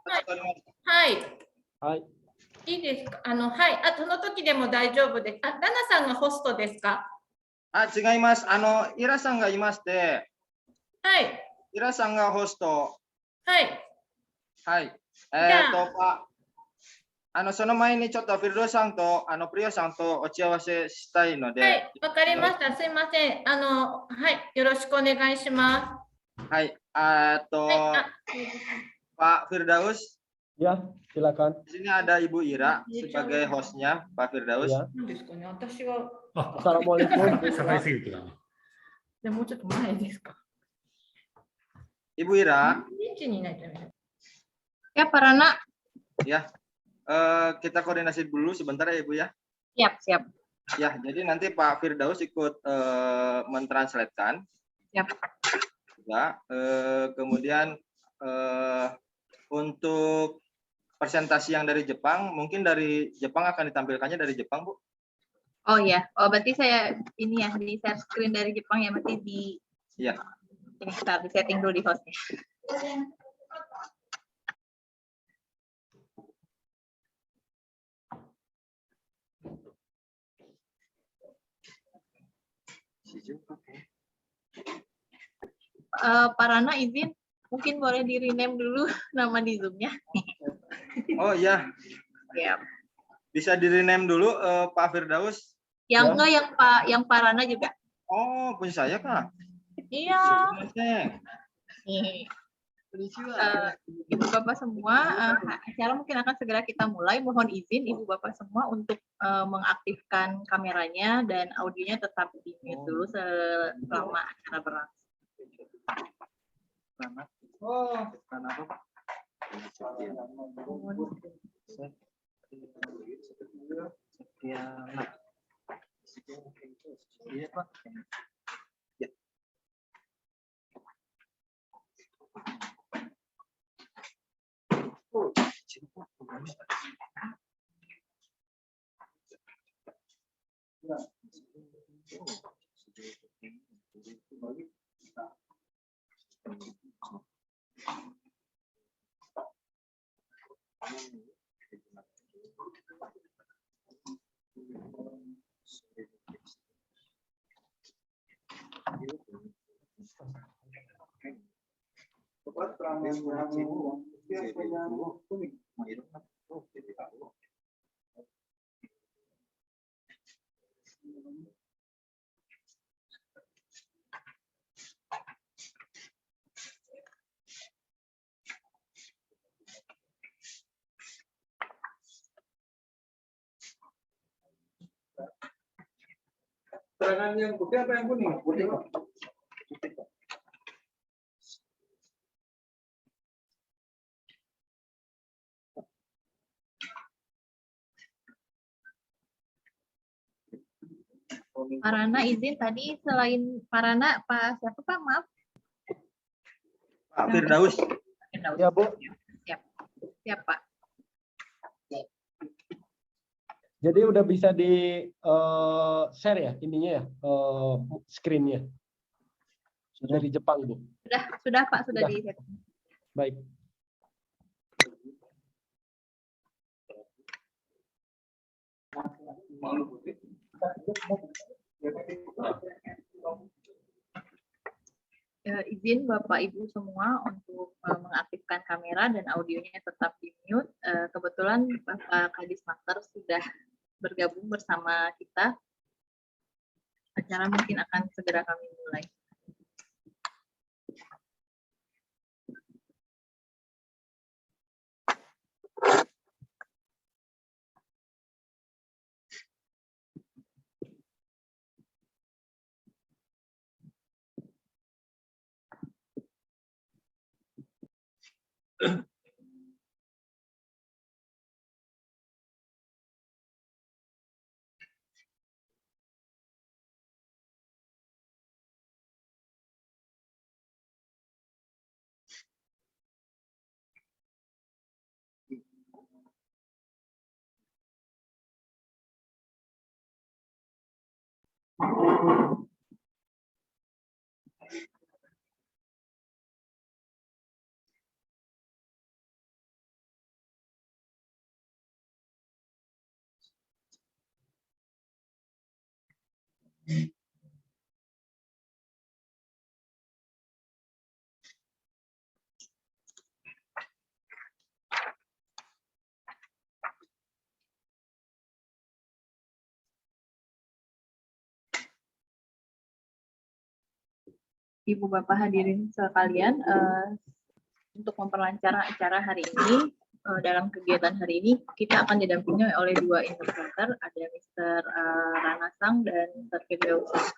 はい。はい。いいですか。はい。その時でも大丈夫です。ラナさんがホストですか。違います。イラさんがいまして。はい。イラさんがホスト。はい。はい。その前にちょっとフィルドさんとプリオさんと打ち合わせしたいので。はい、わかりました。すいません。はい、よろしくお願いします。はい。Pak Firdaus. Ya, silakan. Di sini ada Ibu Ira sebagai hostnya, Pak Firdaus. Ya. 何ですかね。私は。Assalamualaikum. Ibu Ira. Ya, Pak Rana. Ya. Kita koordinasi dulu sebentar ya Ibu ya. Siap, siap. Ya, jadi nanti Pak Firdaus ikut mentranslatekan. Siap. Ya, kemudian untuk presentasi yang dari Jepang, mungkin dari Jepang akan ditampilkannya dari Jepang, Bu. Oh ya, berarti saya ini ya di share screen dari Jepang ya, berarti di. Iya. Ini kita di setting dulu di hostnya. Pak Rana izin, mungkin boleh di rename dulu nama di Zoom-nya. Oh iya. Ya. Bisa di rename dulu Pak Firdaus. Yang ya. Enggak yang Pak Rana juga. Oh, punya saya kah? Iya. Ibu Bapak semua, acara mungkin akan segera kita mulai. Mohon izin Ibu Bapak semua untuk mengaktifkan kameranya dan audionya tetap di mute dulu selama acara berlangsung. Oh, kenapa Pak? Iya Pak. Ya. Tangan yang putih apa yang kuning? Putih, Pak. Putih, Pak. Pak Rana izin tadi selain Pak Rana, Pak siapa Pak? Maaf. Pak Firdaus. Ya, Bu. Siap. Siap, Pak. Jadi udah bisa di share ya ininya ya, screen-nya. Sudah di Jepang, Bu. Sudah Pak, sudah di share. Baik. Izin Bapak Ibu semua untuk mengaktifkan kamera dan audionya tetap di mute. Kebetulan Bapak Kadis Master sudah bergabung bersama kita. Acara mungkin akan segera kami mulai. Ibu Bapak hadirin sekalian, untuk memperlancar acara hari ini, dalam kegiatan hari ini kita akan didampingi oleh dua interpreter, ada Mr. Ranasang dan Mr. Firdausah.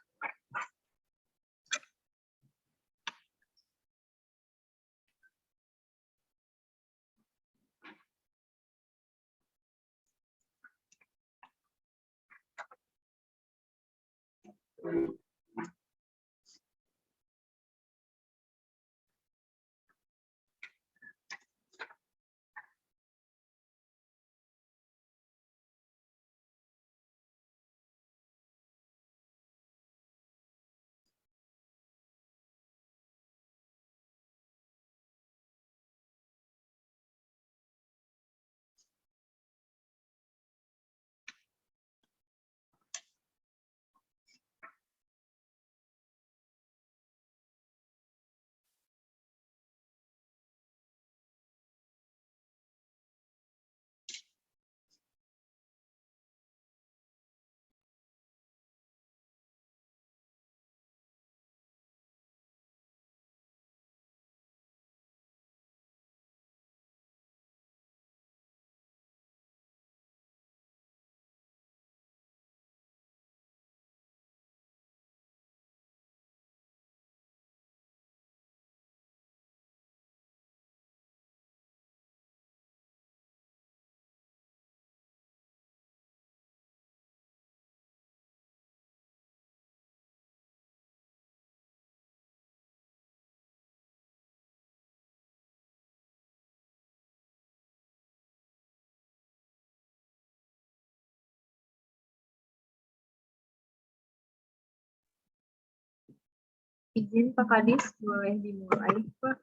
Izin Pak Kadis, boleh dimulai, Pak?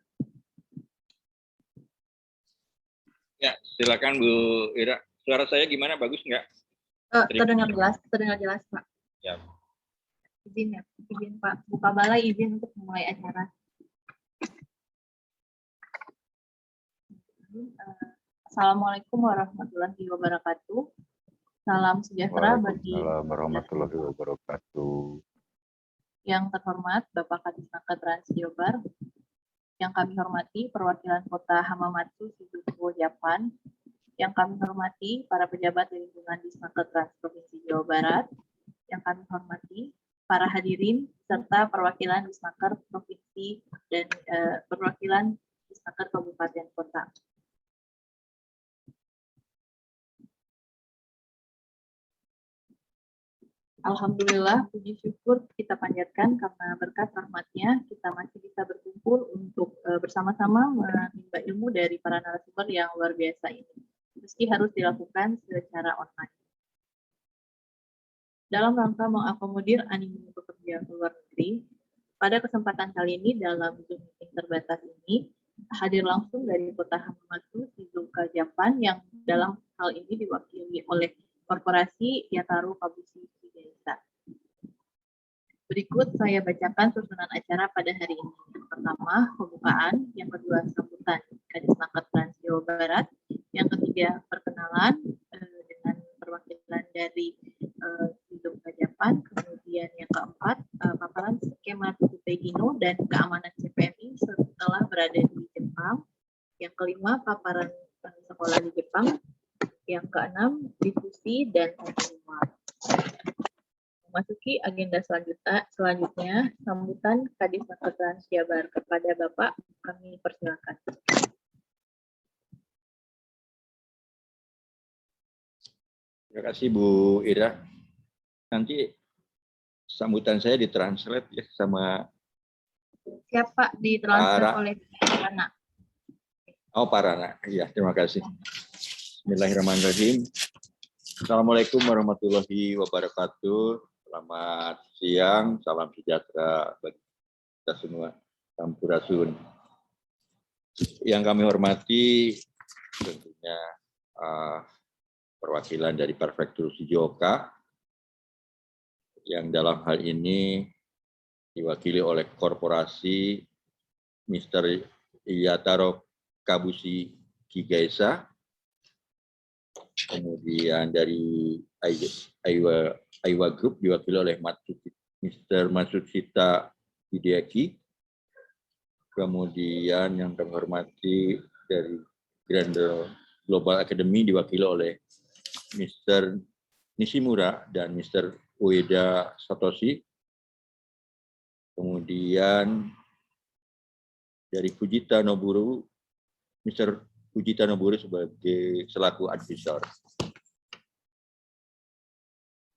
Ya, silakan Bu Ira. Suara saya gimana? Bagus nggak? Terdengar jelas, Pak. Ya. Izin ya, izin Pak. Buka balai izin untuk memulai acara. Assalamualaikum warahmatullahi wabarakatuh. Salam sejahtera bagi Waalaikumsalam warahmatullahi wabarakatuh. yang terhormat Bapak Kadisnaker Trans Jabar, yang kami hormati perwakilan Kota Hamamatsu, Shizuoka, Jepang, yang kami hormati para pejabat di lingkungan Disnaker Trans Provinsi Jawa Barat, yang kami hormati para hadirin serta perwakilan Disnaker Provinsi dan perwakilan Disnaker Kabupaten Kota. Alhamdulillah, puji syukur kita panjatkan karena berkat rahmatnya kita masih bisa berkumpul untuk bersama-sama menimba ilmu dari para narasumber yang luar biasa ini, meski harus dilakukan secara online. Dalam rangka mengakomodir animo pekerja luar negeri, pada kesempatan kali ini dalam Zoom meeting terbatas ini, hadir langsung dari Kota Hamamatsu, Shizuoka, Jepang, yang dalam hal ini diwakili oleh Korporasi Yataro Kabushi Desa. Berikut saya bacakan susunan acara pada hari ini. Yang pertama, pembukaan. Yang kedua, sambutan Kadisnaker Trans Jawa Barat. Yang ketiga, perkenalan dengan perwakilan dari Shizuoka, Jepang. Kemudian yang keempat, paparan skema Tegino dan keamanan CPMI setelah berada di Jepang. Yang kelima, paparan sekolah di Jepang. Yang keenam, diskusi dan pengumuman. Memasuki agenda selanjutnya, sambutan Kadisnaker Trans Jabar kepada Bapak, kami persilakan. Terima kasih Bu Ira. Nanti sambutan saya ditranslate ya sama Siapa ditranslate oleh Rana? Oh, Parana. Iya, terima kasih. Bismillahirrahmanirrahim. Assalamualaikum warahmatullahi wabarakatuh. Selamat siang, salam sejahtera bagi kita semua. Sampurasun. Yang kami hormati tentunya perwakilan dari Prefektur Shizuoka, yang dalam hal ini diwakili oleh korporasi Mr. Yataro Kabushi Kigaisa, kemudian dari Aiwa Group diwakili oleh Mr. Matsushita Hideaki, kemudian yang kami hormati dari Grandeur Global Academy diwakili oleh Mr. Nishimura dan Mr. Ueda Satoshi, kemudian dari Fujita Noburu, Mr. Fujita Noburu sebagai selaku advisor.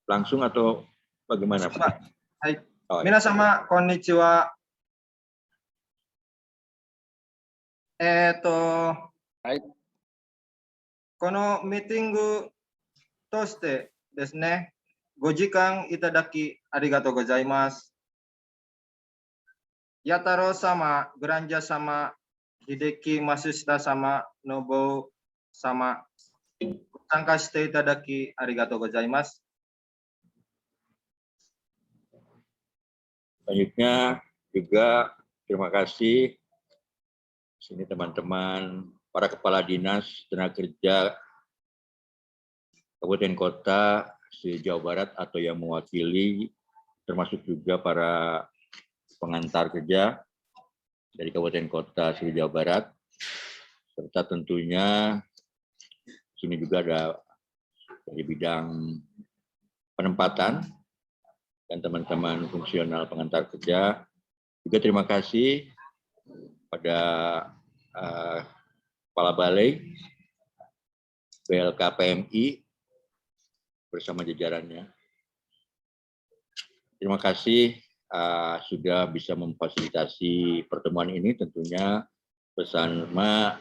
Langsung atau bagaimana, Pak? Hai. Oh, ya. Minasama, konnichiwa. Hai. このミーティングとしてですね、5時間いただきありがとうございます。ヤタロウ様、グランジャ様、秀樹マスシタ様、ノボウ様、参加していただきありがとうございます。 Selanjutnya juga terima kasih sini teman-teman para kepala dinas tenaga kerja kabupaten kota se-Jawa Barat atau yang mewakili, termasuk juga para pengantar kerja dari kabupaten kota se-Jawa Barat, serta tentunya sini juga ada dari bidang penempatan dan teman-teman fungsional pengantar kerja. Juga terima kasih pada Kepala Balai BLK PMI bersama jajarannya. Terima kasih sudah bisa memfasilitasi pertemuan ini, tentunya bersama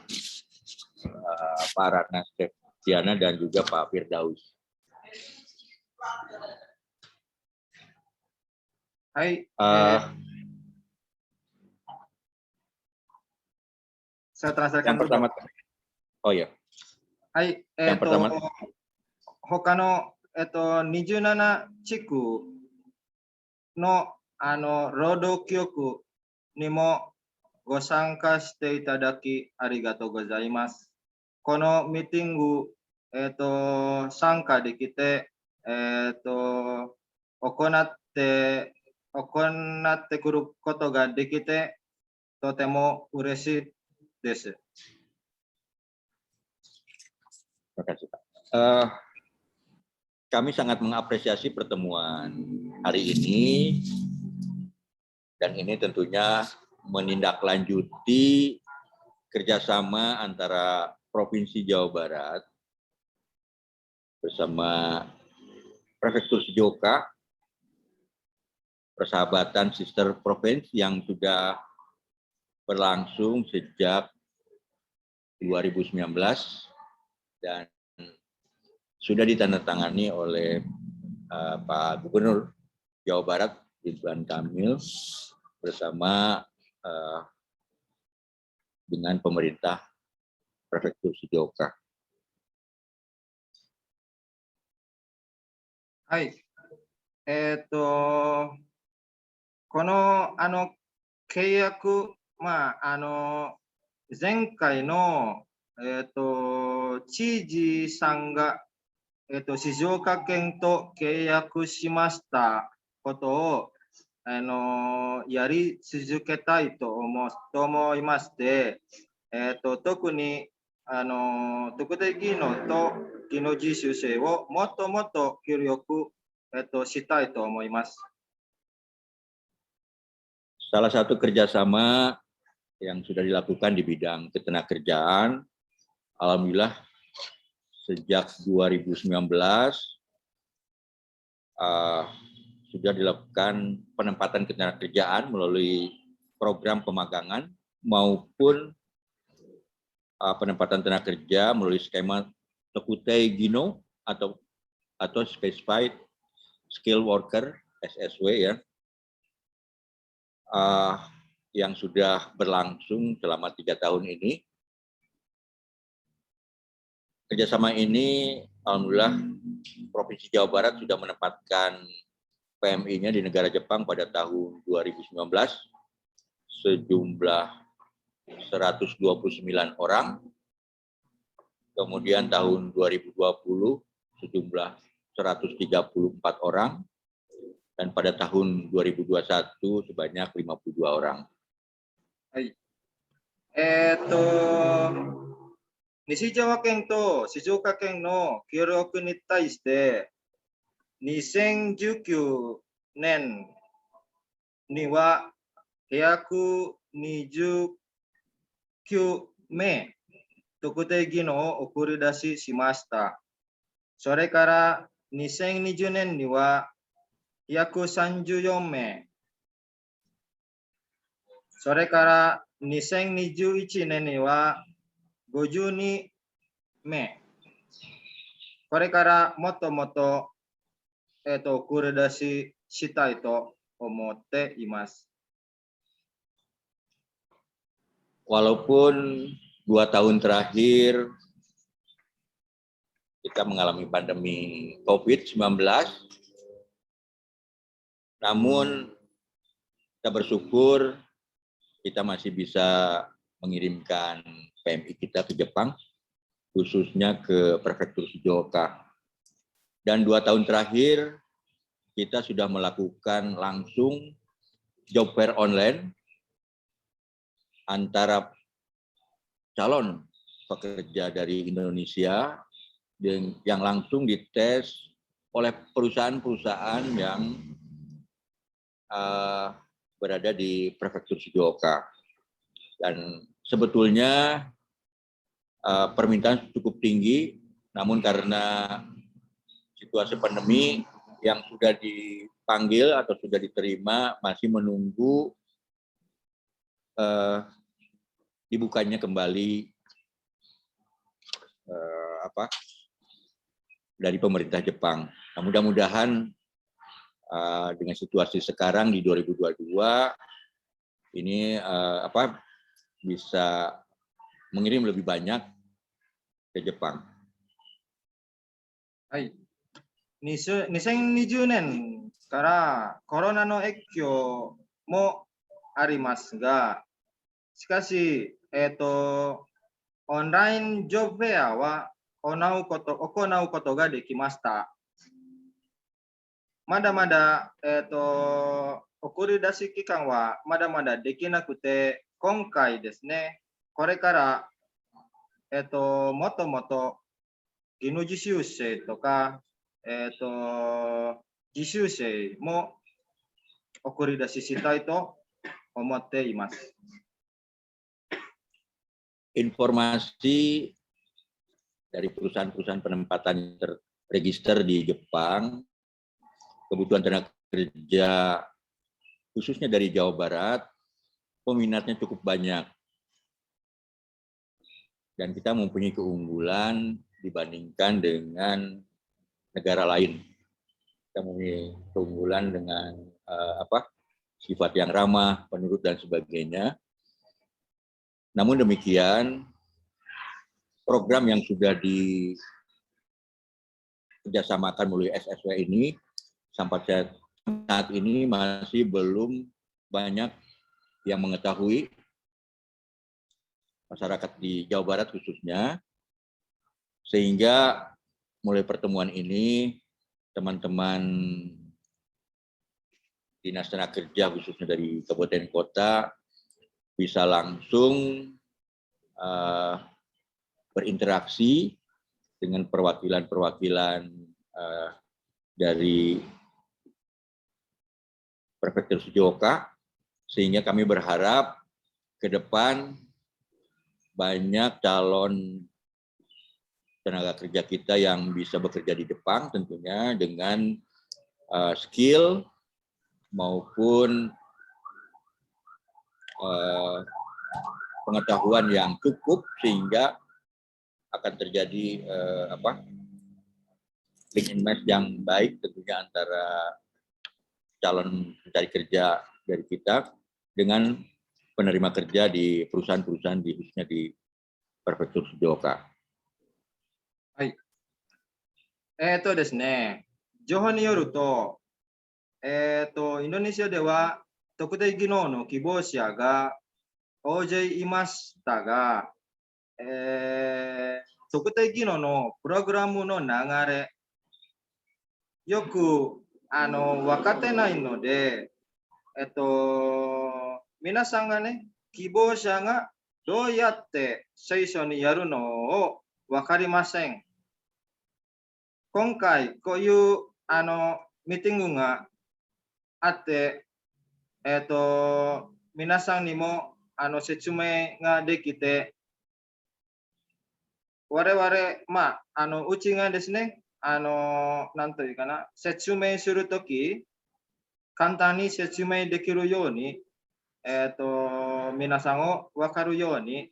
Pak Ratna Septiana dan juga Pak Firdaus. はい。 saya translate yang pertama, oh ya. はい。yang pertama, 他の、27地区の、労働局にもご参加していただきありがとうございます。このミーティング、参加できて、行ってくることができて、とても嬉しいです。 terima kasih, Pak. Kami sangat mengapresiasi pertemuan hari ini, dan ini tentunya menindaklanjuti kerjasama antara Provinsi Jawa Barat bersama Prefektur Shizuoka, persahabatan sister provinsi yang sudah berlangsung sejak 2019 dan sudah ditandatangani oleh Pak Gubernur Jawa Barat Ridwan Kamil bersama dengan pemerintah Prefektur Shizuoka. はい。この契約、前回の知事さんが静岡県と契約しましたことをやり続けたいと思いまして、特に特定技能と技能実習生をもっともっと協力したいと思います。 Salah satu kerjasama yang sudah dilakukan di bidang ketenagakerjaan, alhamdulillah sejak 2019 sudah dilakukan penempatan ketenagakerjaan melalui program pemagangan maupun penempatan tenaga kerja melalui skema Tokutei Gino atau Specified Skill Worker SSW ya, yang sudah berlangsung selama 3 tahun ini. Kerjasama ini alhamdulillah Provinsi Jawa Barat sudah menempatkan PMI-nya di negara Jepang pada tahun 2019 sejumlah 129 orang. Kemudian tahun 2020 sejumlah 134 orang. Dan pada tahun 2021 sebanyak 52 orang. 西ジャワ県と静岡県の協力に対して2019年には129名特定技能を送り出しました。それから2020年には134名。それから2021年には52名。これからもっともっと送り出したいと思っています。 Walaupun 2 tahun terakhir kita mengalami pandemi COVID-19, namun kita bersyukur kita masih bisa mengirimkan PMI kita ke Jepang, khususnya ke Prefektur Shizuoka. Dan 2 tahun terakhir kita sudah melakukan langsung job fair online antara calon pekerja dari Indonesia yang langsung dites oleh perusahaan-perusahaan yang berada di Prefektur Shizuoka. Dan sebetulnya permintaan cukup tinggi, namun karena situasi pandemi yang sudah dipanggil atau sudah diterima masih menunggu dibukanya kembali dari pemerintah Jepang. Nah, mudah-mudahan dengan situasi sekarang di 2022 ini bisa mengirim lebih banyak ke Jepang. はい。2020年からコロナの影響もありますが、しかし、オンラインジョブフェアは行うことができました。まだまだ、送り出し期間はまだまだできなくて、今回ですね、これから、もっともっと技能実習生とか、実習生も送り出ししたいと思っています。 Informasi dari perusahaan-perusahaan penempatan yang terregister di Jepang, kebutuhan tenaga kerja khususnya dari Jawa Barat, peminatnya cukup banyak. Dan kita mempunyai keunggulan dibandingkan dengan negara lain. Kita mempunyai keunggulan dengan sifat yang ramah, penurut dan sebagainya. Namun demikian, program yang sudah dikerjasamakan melalui SSW ini sampai saat ini masih belum banyak yang mengetahui, masyarakat di Jawa Barat khususnya, sehingga mulai pertemuan ini teman-teman Dinas Tenaga Kerja khususnya dari kabupaten kota bisa langsung berinteraksi dengan perwakilan-perwakilan dari Prefektur Shizuoka, sehingga kami berharap ke depan banyak calon tenaga kerja kita yang bisa bekerja di Jepang tentunya dengan skill maupun pengetahuan yang cukup sehingga akan terjadi link and match yang baik tentunya antara calon pencari kerja dari kita dengan penerima kerja di perusahaan-perusahaan khususnya di Prefektur Shizuoka. はい。ですね、情報によると、インドネシアでは特定技能の希望者が大勢いましたが、特定技能のプログラムの流れ、よく分かってないので、皆さんがね、希望者がどうやって最初にやるのを分かりません。今回、こういうミーティングがあって、皆さんにも説明ができて、我々、うちがですね、なんというかな、説明するとき、簡単に説明できるように、皆さんを分かるように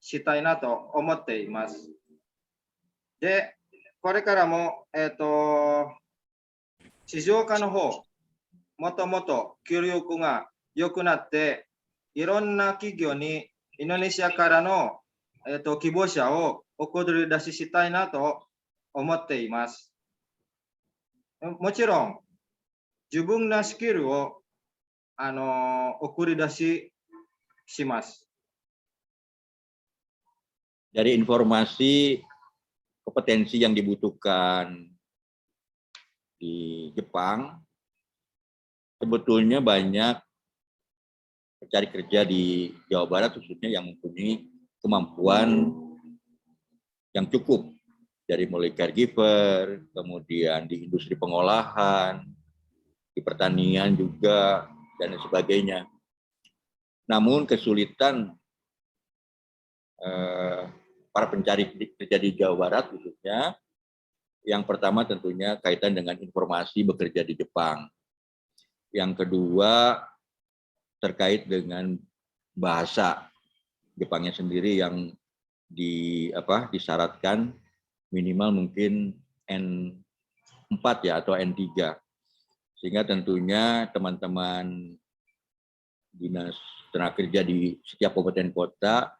したいなと思っています。で、これからも、静岡の方、もともと協力が良くなって、いろんな企業にインドネシアからの、希望者を送り出ししたいなと思っています。もちろん、自分のスキルを送り出します。Dari informasi kompetensi yang dibutuhkan di Jepang, sebetulnya banyak pencari kerja di Jawa Barat khususnya yang mempunyai kemampuan yang cukup dari mulai caregiver, kemudian di industri pengolahan, di pertanian juga, dan sebagainya. Namun kesulitan para pencari kerja di Jawa Barat khususnya, yang pertama tentunya kaitan dengan informasi bekerja di Jepang. Yang kedua terkait dengan bahasa Jepangnya sendiri yang disyaratkan minimal mungkin N4 ya atau N3. Sehingga tentunya teman-teman dinas tenaga kerja di setiap kabupaten kota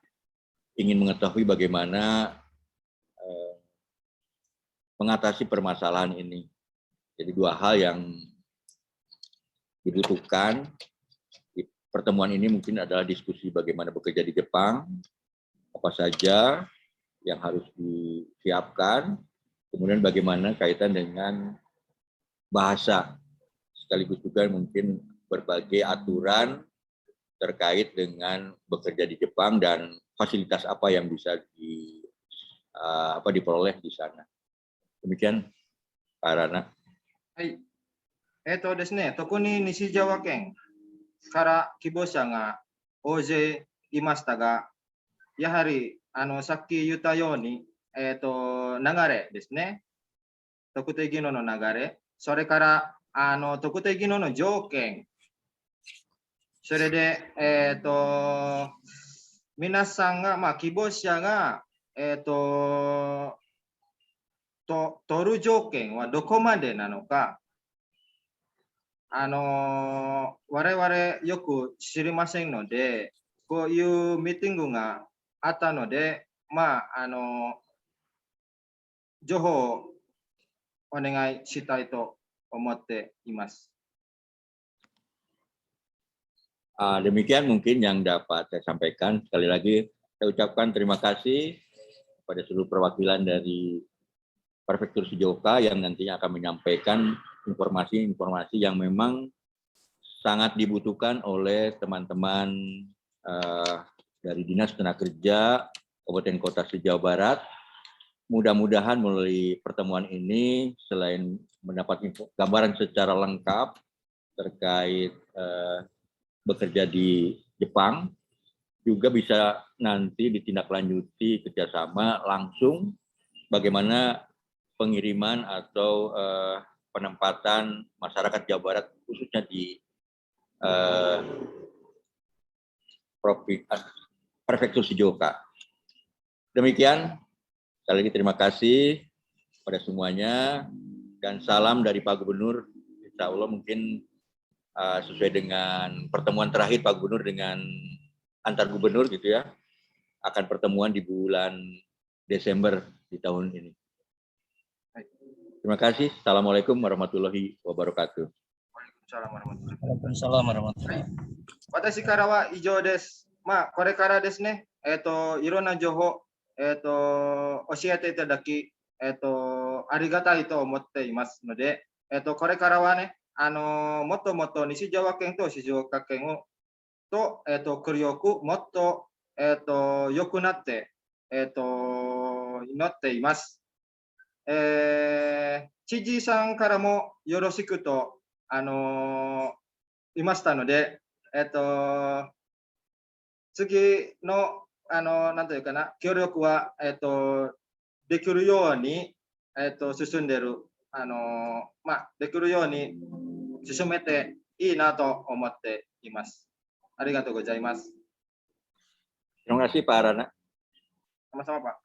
ingin mengetahui bagaimana mengatasi permasalahan ini. Jadi dua hal yang dibutuhkan. Di pertemuan ini mungkin adalah diskusi bagaimana bekerja di Jepang, apa saja yang harus disiapkan, kemudian bagaimana kaitan dengan bahasa, sekaligus juga mungkin berbagai aturan terkait dengan bekerja di Jepang dan fasilitas apa yang bisa diperoleh di sana. Demikian, Pak Rana. はい。ですね、特に西ジャワ県から希望者が大勢いましたが、やはりさっき言ったように、流れですね、特定技能の流れ、それから特定技能の条件、それで、皆さんが、希望者が、取る条件はどこまでなのか、我々よく知りませんので、こういうミーティングがあったので、情報をお願いしたいと思っています。Demikian mungkin yang dapat saya sampaikan. Sekali lagi saya ucapkan terima kasih kepada seluruh perwakilan dari Prefektur Shizuoka yang nantinya akan menyampaikan informasi-informasi yang memang sangat dibutuhkan oleh teman-teman dari Dinas Tenaga Kerja Kabupaten Kota se-Jawa Barat. Mudah-mudahan melalui pertemuan ini selain mendapat gambaran secara lengkap terkait bekerja di Jepang, juga bisa nanti ditindaklanjuti kerjasama langsung bagaimana pengiriman atau penempatan masyarakat Jawa Barat khususnya di Prefektur Shizuoka. Demikian, sekali lagi terima kasih pada semuanya dan salam dari Pak Gubernur. Insya Allah mungkin sesuai dengan pertemuan terakhir Pak Gubernur dengan antar gubernur gitu ya, akan pertemuan di bulan Desember di tahun ini. Terima kasih. Assalamualaikum warahmatullahi wabarakatuh. Assalamualaikum warahmatullahi wabarakatuh. Waalaikumsalam warahmatullahi wabarakatuh. 私からは以上です。まあ、これからですね、いろんな情報、教えていただき、ありがたいと思っていますので、これからはね、もっともっと西条和県と静岡県を、栗よくもっと、良くなって、祈っています。知事さんからもよろしくと、いましたので、次の、なんというかな、協力は、できるように、進んでる、まあ、できるように進めていいなと思っています。ありがとうございます。 Terima kasih Pak Rana. Sama-sama, Pak.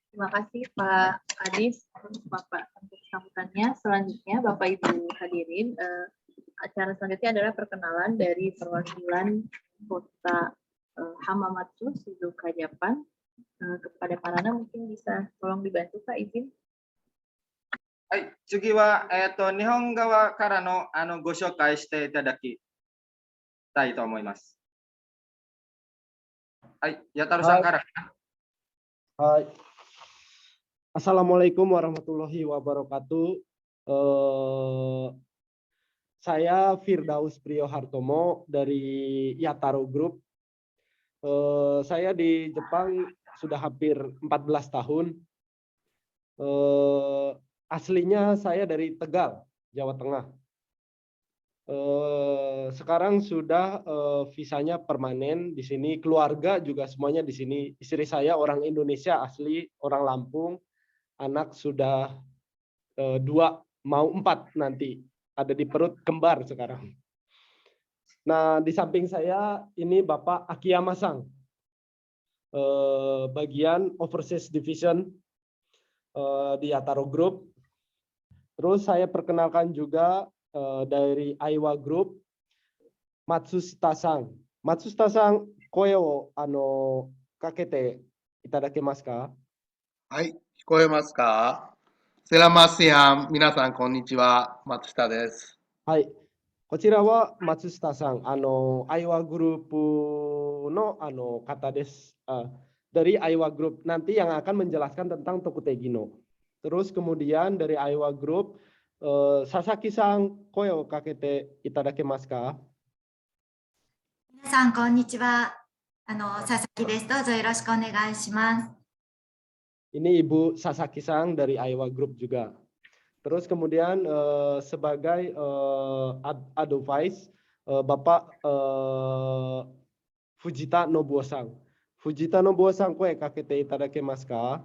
Terima kasih Pak Kadis untuk Bapak untuk sambutannya. Selanjutnya Bapak Ibu hadirin, acara selanjutnya adalah perkenalan dari perwakilan Kota Hamamatsu, Shizuoka, Jepang. Kepada Pak Rana mungkin bisa tolong dibantu Pak, izin. はい、次は、日本側からの、ご紹介していただきたいと思います。はい、矢太郎さんから。Hai. Assalamualaikum warahmatullahi wabarakatuh. Saya Firdaus Priyohartomo dari Yataro Group. Saya di Jepang sudah hampir 14 tahun. Aslinya saya dari Tegal, Jawa Tengah. Sekarang sudah visanya permanen di sini, keluarga juga semuanya di sini. Istri saya orang Indonesia asli, orang Lampung. Anak sudah 2 mau 4 nanti, ada di perut kembar sekarang. Nah, di samping saya ini Bapak Akiyama Sang, bagian Overseas Division di Yataro Group. Terus saya perkenalkan juga dari Aiwa Group, Matsushita Sang. Matsushita Sang, koe wo kakete itadakimasu ka? はい、聞こえますか？セラマシアン、皆さん、こんにちは。松下です。はい。こちらは松下さん、Aiwa Group の方です。Dari Aiwa Group nanti yang akan menjelaskan tentang Tokutegino. Terus kemudian dari Aiwa Group, Sasaki-san, koe o kakete itadakimasu ka? 皆さん、こんにちは。佐々木です。どうぞよろしくお願いします。 Ini Ibu Sasaki-san dari Aiwa Group juga. Terus kemudian sebagai advice Bapak Fujita Nobuo-san. Fujita Nobuo-san, koe kakete itadakimasu ka?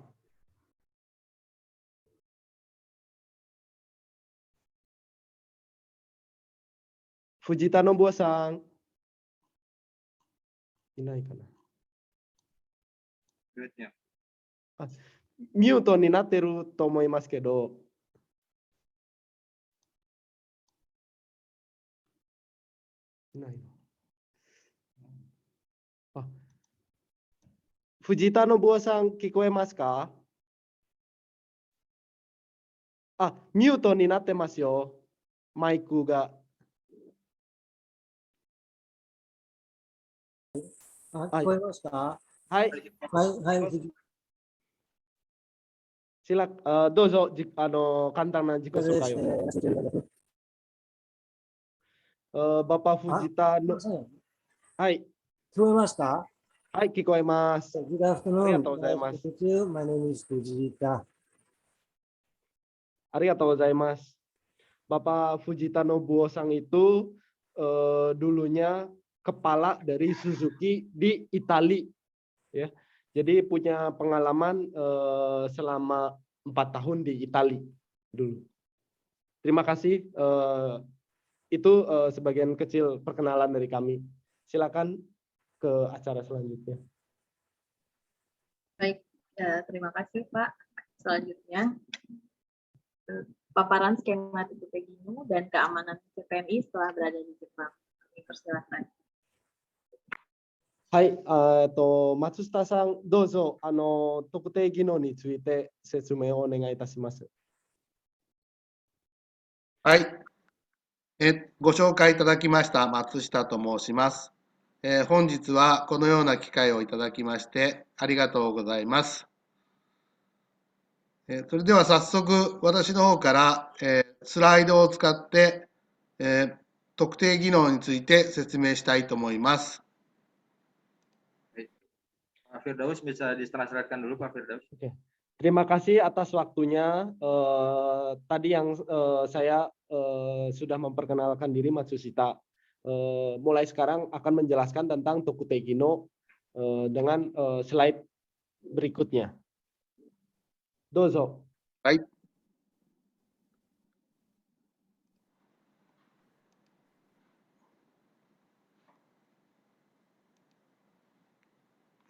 Fujita Nobuo-san. Inai kana? ミュートになってると思いますけど。いないの。あ、藤田信夫さん聞こえますか？あ、ミュートになってますよ。マイクが。聞こえますか？はい。はい、はい。どうぞ簡単な自己紹介を。Bapak Fujitaはい聞こえますか？はい、聞こえます。Good afternoon. ありがとうございます。My name is Fujita. ありがとうございます。Bapak Fujita Nobuo Sang itu dulunya kepala dari Suzuki di Italia, ya. Jadi punya pengalaman selama 4 tahun di Italia dulu. Terima kasih. Itu sebagian kecil perkenalan dari kami. Silakan ke acara selanjutnya. Baik, terima kasih Pak. Selanjutnya, paparan skema Tokutegino dan keamanan CPNI setelah berada di Jepang. Kami persilakan. はい、松下さん、どうぞ特定技能について説明をお願いいたします。はい。ご紹介いただきました松下と申します。本日はこのような機会をいただきましてありがとうございます。それでは早速私の方から、スライドを使って、特定技能について説明したいと思います。Pak Firdaus bisa ditranslatekan dulu Pak Firdaus. Oke. Terima kasih atas waktunya. Tadi yang saya sudah memperkenalkan diri Matsushita. Mulai sekarang akan menjelaskan tentang Tokutei Gino dengan slide berikutnya. Dozo. Baik.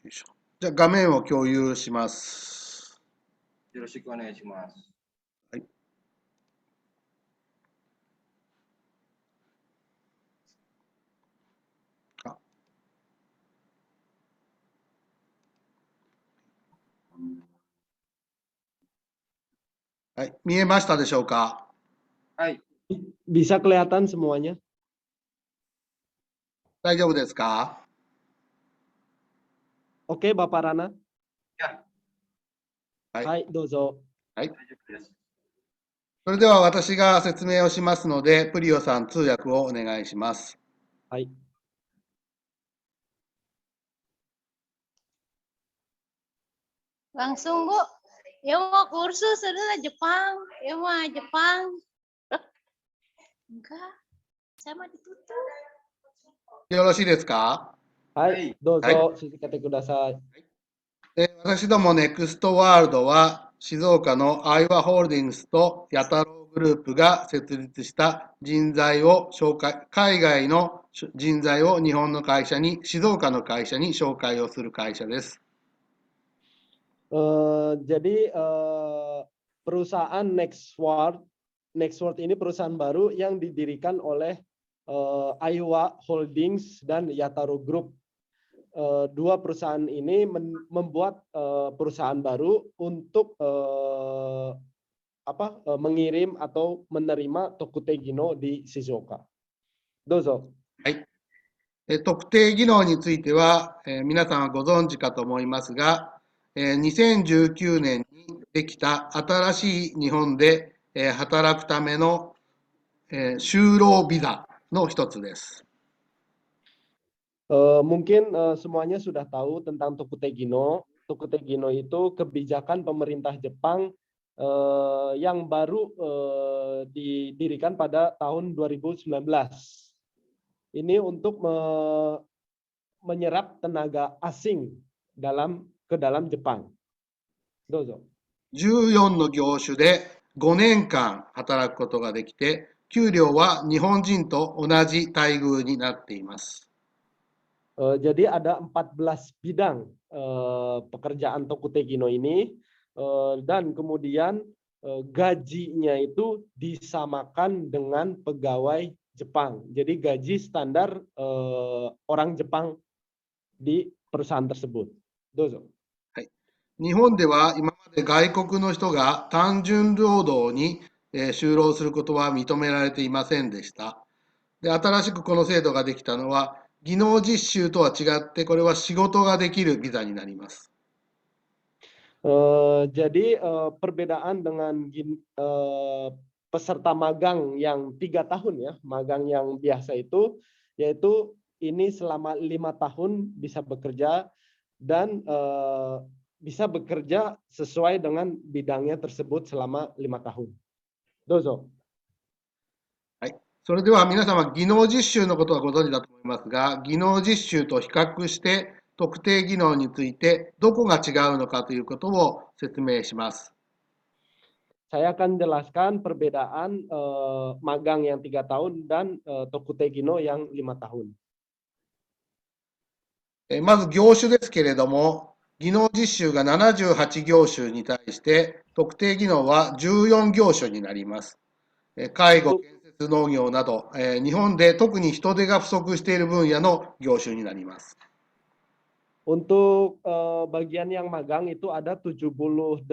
Yoいしょ。じゃあ画面を共有します。よろしくお願いします。はい、見えましたでしょうか。はい。Bisa kelihatan semuanya? 大丈夫ですか。Oke, Bapak Rana. Ya. Hai, dozo. はい。大丈夫です。それでは私が説明をしますので、プリオさん通訳をお願いします。Hai. Langsung Bu, ya mau kursus adalah Jepang, ya mau Jepang. Enggak, saya mau ditutup. よろしいですか。Hai, dozo. Suzuki kudasai. 私どもネクストワールドは静岡のアイワホールディングスとヤタロウグループが設立した人材を紹介、海外の人材を日本の会社に、静岡の会社に紹介をする会社です。Jadi perusahaan Nextworld ini perusahaan baru yang didirikan oleh Aiwa Holdings dan Yataro Group. Dua perusahaan ini membuat perusahaan baru untuk mengirim atau menerima Tokutei Gino di Shizuoka. Dozo. はい。特定技能については、皆さんはご存知かと思いますが、2019年にできた新しい日本で、働くための、就労ビザの一つです。Mungkin semuanya sudah tahu tentang Tokutei Gino. Tokutei Gino itu kebijakan pemerintah Jepang yang baru didirikan pada tahun 2019. Ini untuk menyerap tenaga asing ke dalam Jepang. Dozo. 14の業種で5年間働くことができて、給料は日本人と同じ待遇になっています。Jadi ada 14 bidang pekerjaan Tokutei Gino ini dan kemudian gajinya itu disamakan dengan pegawai Jepang. Jadi gaji standar orang Jepang di perusahaan tersebut. Dozo. 日本では今まで外国の人が単純労働に就労することは認められていませんでした。で、新しくこの制度ができたのは、技能実習とは違って、これは仕事ができるビザになります。Jadi perbedaan dengan peserta magang yang 3 tahun ya, magang yang biasa itu, yaitu ini selama 5 tahun bisa bekerja dan bisa bekerja sesuai dengan bidangnya tersebut selama 5 tahun. Dozo. はい。それでは皆様、技能実習のことはご存知だと思いますが、技能実習と比較して、特定技能についてどこが違うのかということを説明します。Saya akan jelaskan perbedaan magang yang 3 tahun dan Tokutei Gino yang 5 tahun. まず業種ですけれども、技能実習が78業種に対して、特定技能は14業種になります。介護、建設、農業など、日本で特に人手が不足している分野の業種になります。Untuk bagian yang magang itu ada 78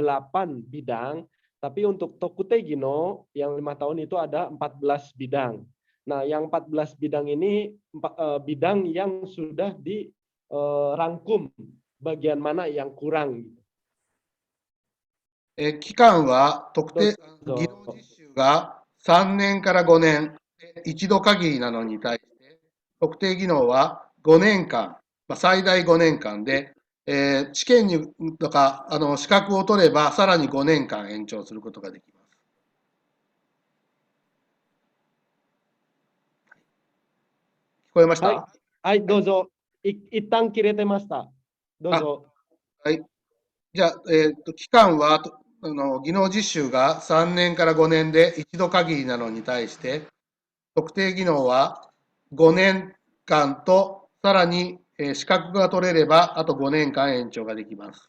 bidang, tapi untuk Tokutei Gino yang 5 tahun itu ada 14 bidang. Nah, yang 14 bidang ini bidang yang sudah dirangkum bagian mana yang kurang. 期間は特定、どうぞ技能実習が3年から5年、一度限りなのに対して、特定技能は5年間、最大5年間で、試験にとか資格を取ればさらに5年間延長することができます。聞こえました？はい、はい、どうぞ。一旦切れてました。どうぞ。はい。じゃあ、期間は、技能実習が3年から5年で一度限りなのに対して、特定技能は5年間と、さらに資格が取れれば、あと5年間延長ができます。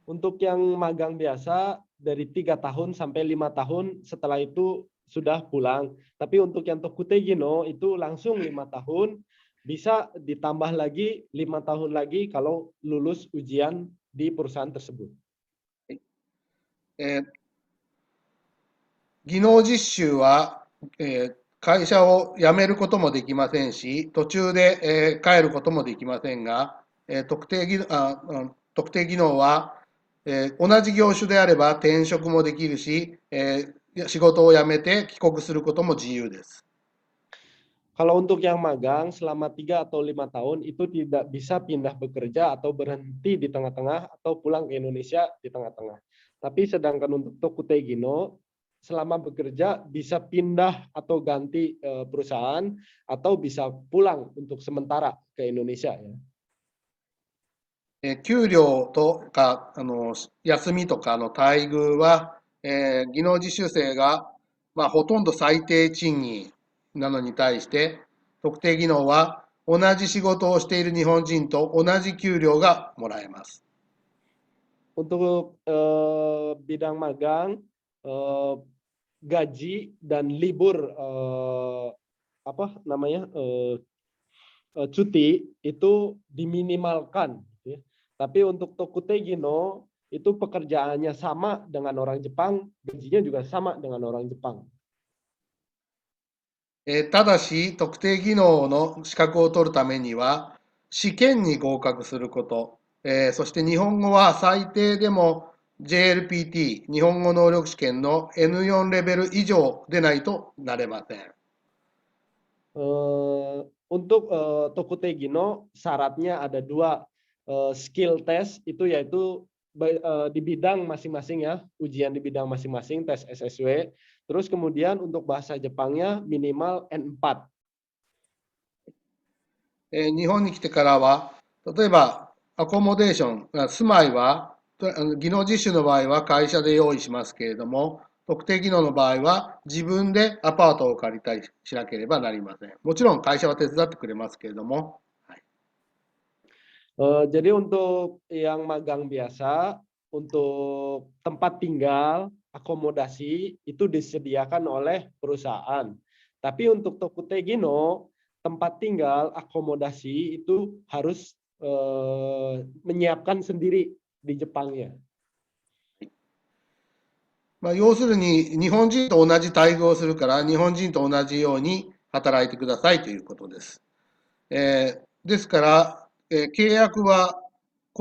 Untuk yang magang biasa dari 3 tahun sampai 5 tahun, setelah itu sudah pulang. Tapi untuk yang Tokutegino itu langsung 5 tahun, bisa ditambah lagi 5 tahun lagi kalau lulus ujian di perusahaan tersebut. 技能実習は、会社を辞めることもできませんし、途中で、帰ることもできませんが、特定技能は、同じ業種であれば転職もできるし、仕事を辞めて帰国することも自由です。Kalau untuk yang magang selama 3 atau 5 tahun itu tidak bisa pindah bekerja atau berhenti di tengah-tengah atau pulang ke Indonesia di tengah-tengah. Tapi sedangkan untuk Tokutegino selama bekerja bisa pindah atau ganti perusahaan atau bisa pulang untuk sementara ke Indonesia ya. 給料とか休みとかの待遇は、技能実習生が、ほとんど最低賃金なのに対して、特定技能は同じ仕事をしている日本人と同じ給料がもらえます。Untuk bidang magang, gaji dan libur cuti itu diminimalkan. Ya. Tapi untuk Tokutegino itu pekerjaannya sama dengan orang Jepang, gajinya juga sama dengan orang Jepang. ただし、特定技能の資格を取るためには、試験に合格すること、そして日本語は最低でも JLPT、日本語能力試験の N4 レベル以上でないとなれません。Untuk Tokutegino syaratnya ada 2 skill test, itu yaitu di bidang masing-masing ya, ujian di bidang masing-masing, tes SSW. Terus kemudian untuk bahasa Jepangnya minimal N4. 日本に来てからは、例えばアコモデーション、住まいは技能実習の場合は会社で用意しますけれども、特定技能の場合は自分でアパートを借りたりしなければなりません。もちろん会社は手伝ってくれますけれども。Jadi untuk yang magang biasa, untuk tempat tinggal, akomodasi itu disediakan oleh perusahaan. Tapi untuk Tokutegino, tempat tinggal, akomodasi itu harus menyiapkan sendiri di Jepangnya. 要するに日本人と同じ待遇をするから日本人と同じように働いてくださいということです。ですから、雇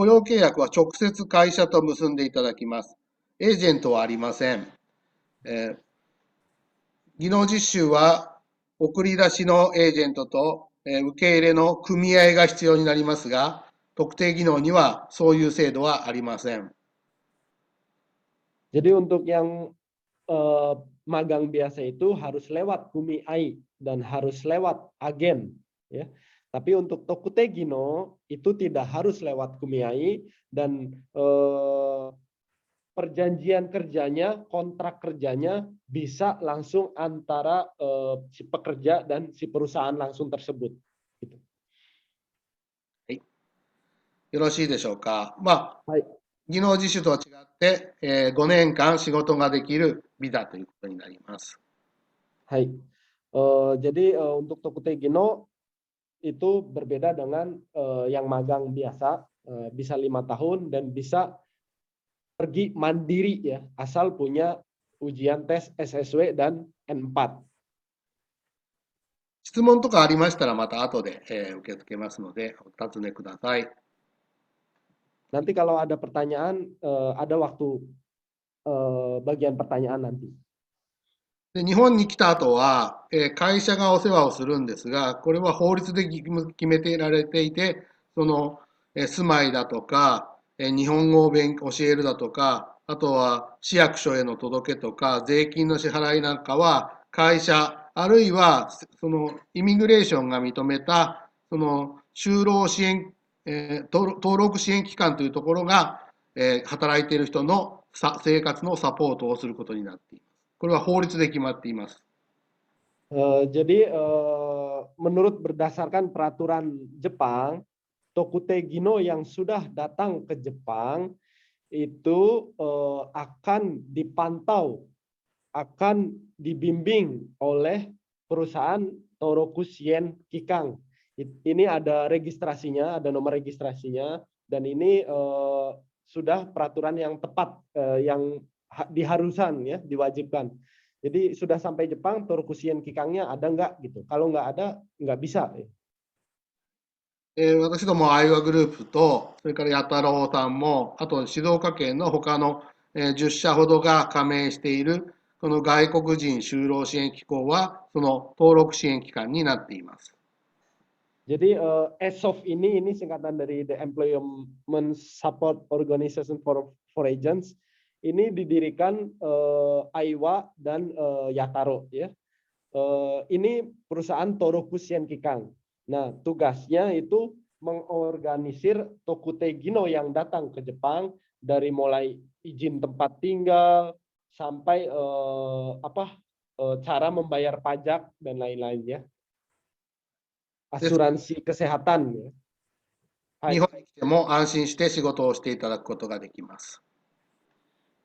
用契約は直接会社と結んでいただきます。エージェントはありません。技能実習は送り出しのエージェントと、受け入れの組合が必要になりますが、特定技能にはそういう制度はありません。Jadi untuk yang magang biasa itu harus lewat kumiai dan harus lewat agen, ya. Tapi untuk Tokutegino itu tidak harus lewat kumiai dan perjanjian kerjanya, kontrak kerjanya bisa langsung antara si pekerja dan si perusahaan langsung tersebut. Gitu. よろしいでしょうか。はい。技能実習とは違って、5年間仕事ができるビザということになります。Hai. Jadi untuk Tokutegino itu berbeda dengan yang magang biasa, bisa 5 tahun dan bisa pergi mandiri ya, asal punya ujian tes SSW dan N4. 質問とかありましたら、また後で、受け付けますので、お尋ねください。 Nanti kalau ada pertanyaan, ada waktu bagian pertanyaan nanti. で日本に来た後は、会社がお世話をするんですが、これは法律で決めてられていて、その、住まいだとか、日本語を教えるだとか、あとは市役所への届けとか、税金の支払いなんかは、会社、あるいは、その、イミグレーションが認めた、その、就労支援、登録支援機関というところが、働いている人の生活のサポートをすることになっています。これは法律で決まっています。Jadi menurut berdasarkan peraturan Jepang, Tokute Gino yang sudah datang ke Jepang itu akan dipantau, akan dibimbing oleh perusahaan Toroku Shien Kikang. Ini ada registrasinya, ada nomor registrasinya, dan ini sudah peraturan yang tepat, yang diharuskan, ya, diwajibkan. Jadi sudah sampai Jepang, Toroku Shien Kikangnya ada nggak gitu? Kalau nggak ada, nggak bisa. 私どもアイワグループと、それから弥太郎さんも、あと静岡県の他の10社ほどが加盟している、この外国人就労支援機構は、その登録支援機関になっています。Jadi ESOF ini singkatan dari The Employment Support Organization for Agents. Ini didirikan Aiwa dan Yataro, ya. Ini perusahaan Toroku Shien Kikang. Nah, tugasnya itu mengorganisir Tokute Gino yang datang ke Jepang, dari mulai izin tempat tinggal sampai cara membayar pajak dan lain-lain, ya. Asuransi kesehatan, ya. 日本に来ても安心して仕事をしていただくことができます。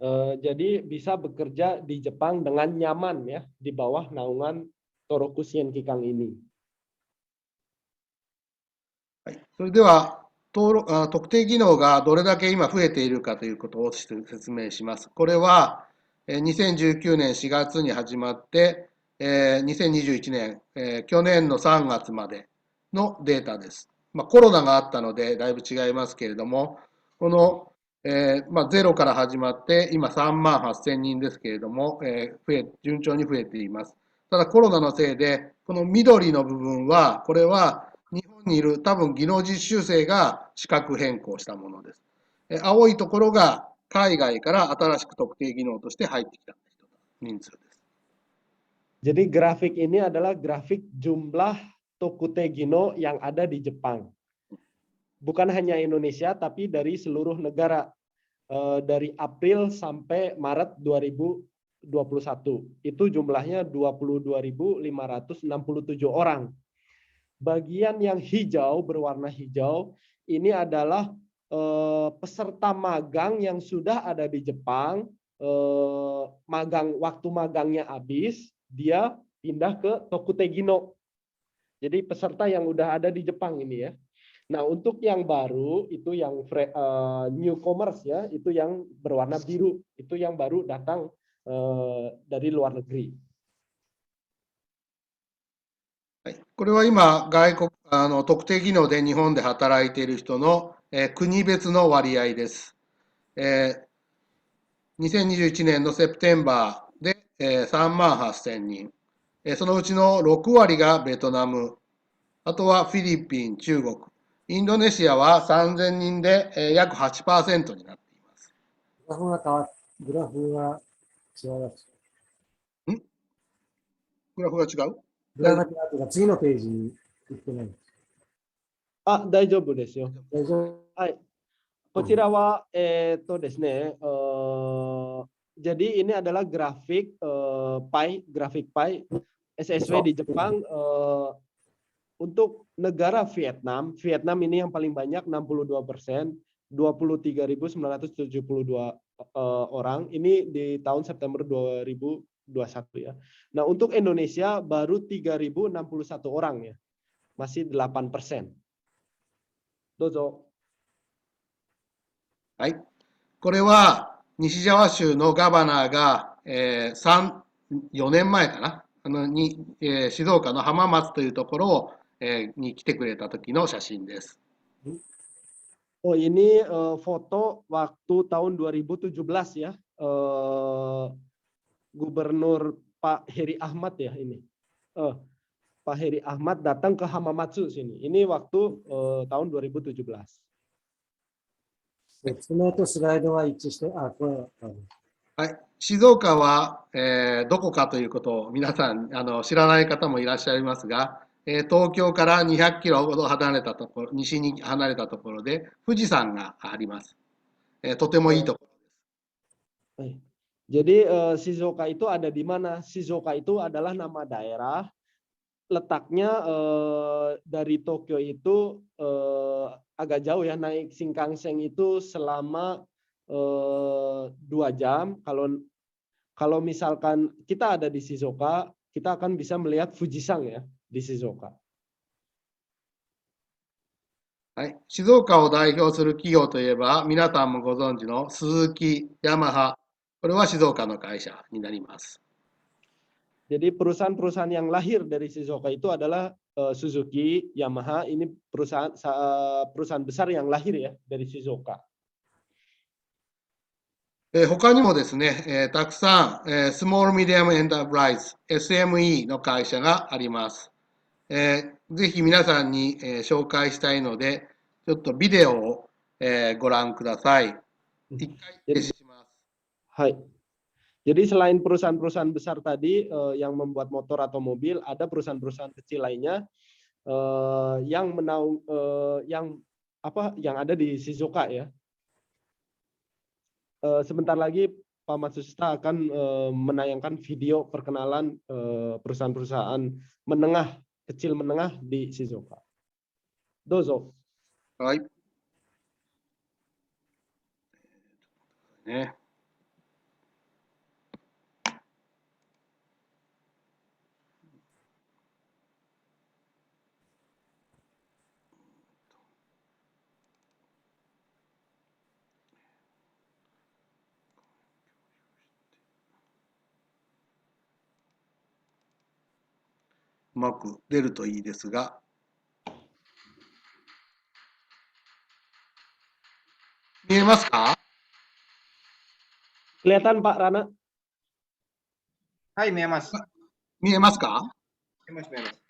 Jadi bisa bekerja di Jepang dengan nyaman, ya, di bawah naungan Toroku Shien Kikang ini. はい、それでは特定技能がどれだけ今増えているかということを説明します。これは2019年4月に始まって2021年去年の3月までのデータです。コロナがあったのでだいぶ違いますけれども、このゼロから始まって今3万8000人ですけれども、順調に増えています。ただコロナのせいでこの緑の部分は、これは日本にいる多分技能実習生が資格変更したものです。青いところが海外から新しく特定技能として入ってきた人数です。Jadi grafik ini adalah grafik jumlah Tokute Gino yang ada di Jepang. Bukan hanya Indonesia, tapi dari seluruh negara. Dari April sampai Maret 2021. Itu jumlahnya 22.567 orang. Bagian yang hijau, berwarna hijau, ini adalah peserta magang yang sudah ada di Jepang. Waktu magangnya habis, dia pindah ke Tokute Gino. Jadi peserta yang udah ada di Jepang ini, ya. Nah, untuk yang baru, itu yang newcomers, ya, itu yang berwarna biru. Itu yang baru datang dari luar negeri. これは今、特定技能で日本で働いている人の、国別の割合です。2021年のセプテンバーで、3万8000人。そのうちの6割がベトナム、あとはフィリピン、中国、インドネシアは3000人で、約 8% になっています。グラフが違う。グラフが違う？グラフが違うというか、次のページに行ってない。大丈夫ですよ。大丈夫。はい。こちらは、ですね、jadi ini adalah grafik pie SSW di Jepang untuk negara Vietnam. Vietnam ini yang paling banyak 62%, 23.972 orang. Ini di tahun September 2021, ya. Nah, untuk Indonesia baru 3.061 orang, ya. Masih 8%. Dozo. はい。これは西ジャワ州のガバナーが4年前かな、静岡の浜松というところを、に来てくれた時の写真です。Oh, ini foto waktu tahun 2017 ya. Gubernur Pak Heri Ahmad ya ini. Pak Heri Ahmad datang ke Hamamatsu sini. Ini waktu tahun 2017. 説明とスライドは一致して、これ、はい、静岡は、どこかということを皆さん知らない方もいらっしゃいますが、東京から200キロほど離れたところ、西に離れたところで富士山があります。とてもいいところです。Jadi Shizuoka itu ada di mana? Shizuoka itu adalah nama daerah. Letaknya dari Tokyo itu agak jauh ya, naik Shinkansen itu selama 2 jam. Kalau misalkan kita ada di Shizuoka, kita akan bisa melihat Fujisan ya di Shizuoka. はい、静岡を代表する企業といえば、皆さんもご存知のスズキ、ヤマハ、これは静岡の会社になります。Jadi perusahaan-perusahaan yang lahir dari Shizuoka itu adalah Suzuki, Yamaha. Ini perusahaan besar yang lahir ya dari Shizuoka. 他にもですね、たくさん、スモールミディアムエンタープライズ、SME の会社があります。ぜひ皆さんに、紹介したいので、ちょっとビデオを、ご覧ください。一回停止します。はい。Jadi selain perusahaan-perusahaan besar tadi yang membuat motor atau mobil, ada perusahaan-perusahaan kecil lainnya yang yang ada di Shizuoka ya. Sebentar lagi Pak Matsushita akan menayangkan video perkenalan perusahaan-perusahaan menengah, kecil menengah di Shizuoka. Dozo. はい。ね。うまく出るといいですが。見えますか？ Kelihatan Pak Rana? はい、見えます。見えますか？見えます、見えます。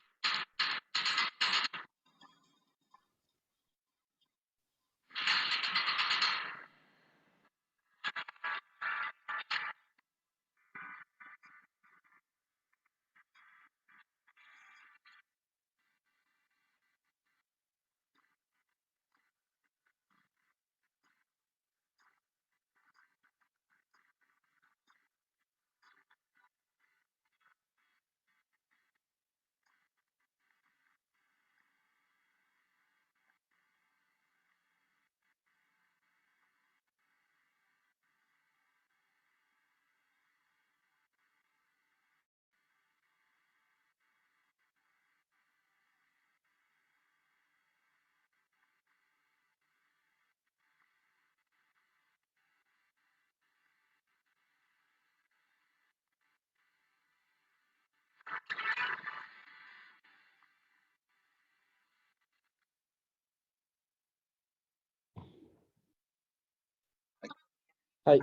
はい。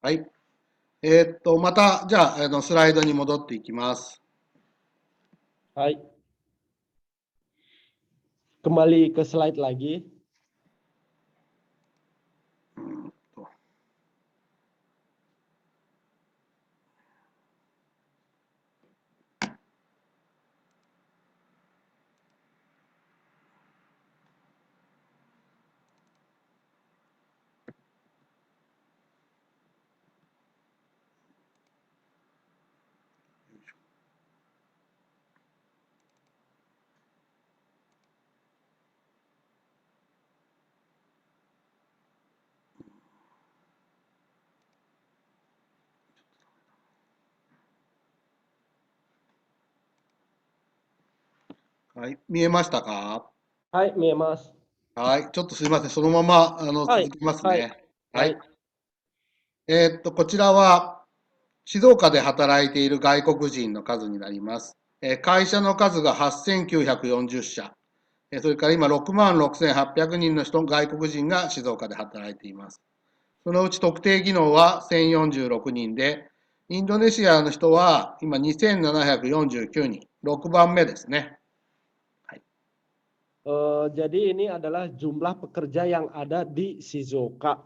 はい。また、じゃあ、スライドに戻っていきます。はい。Kembali ke slide lagi. はい、見えましたか？はい、見えます。はい、ちょっとすいません。そのまま、はい続けますはいね。ははいい。。こちらは、静岡で働いている外国人の数になります。会社の数が8940社。それから今66,800人の外国人が静岡で働いています。そのうち特定技能は1046人で、インドネシアの人は今2749人、6番目ですね。Jadi ini adalah jumlah pekerja yang ada di Shizuoka.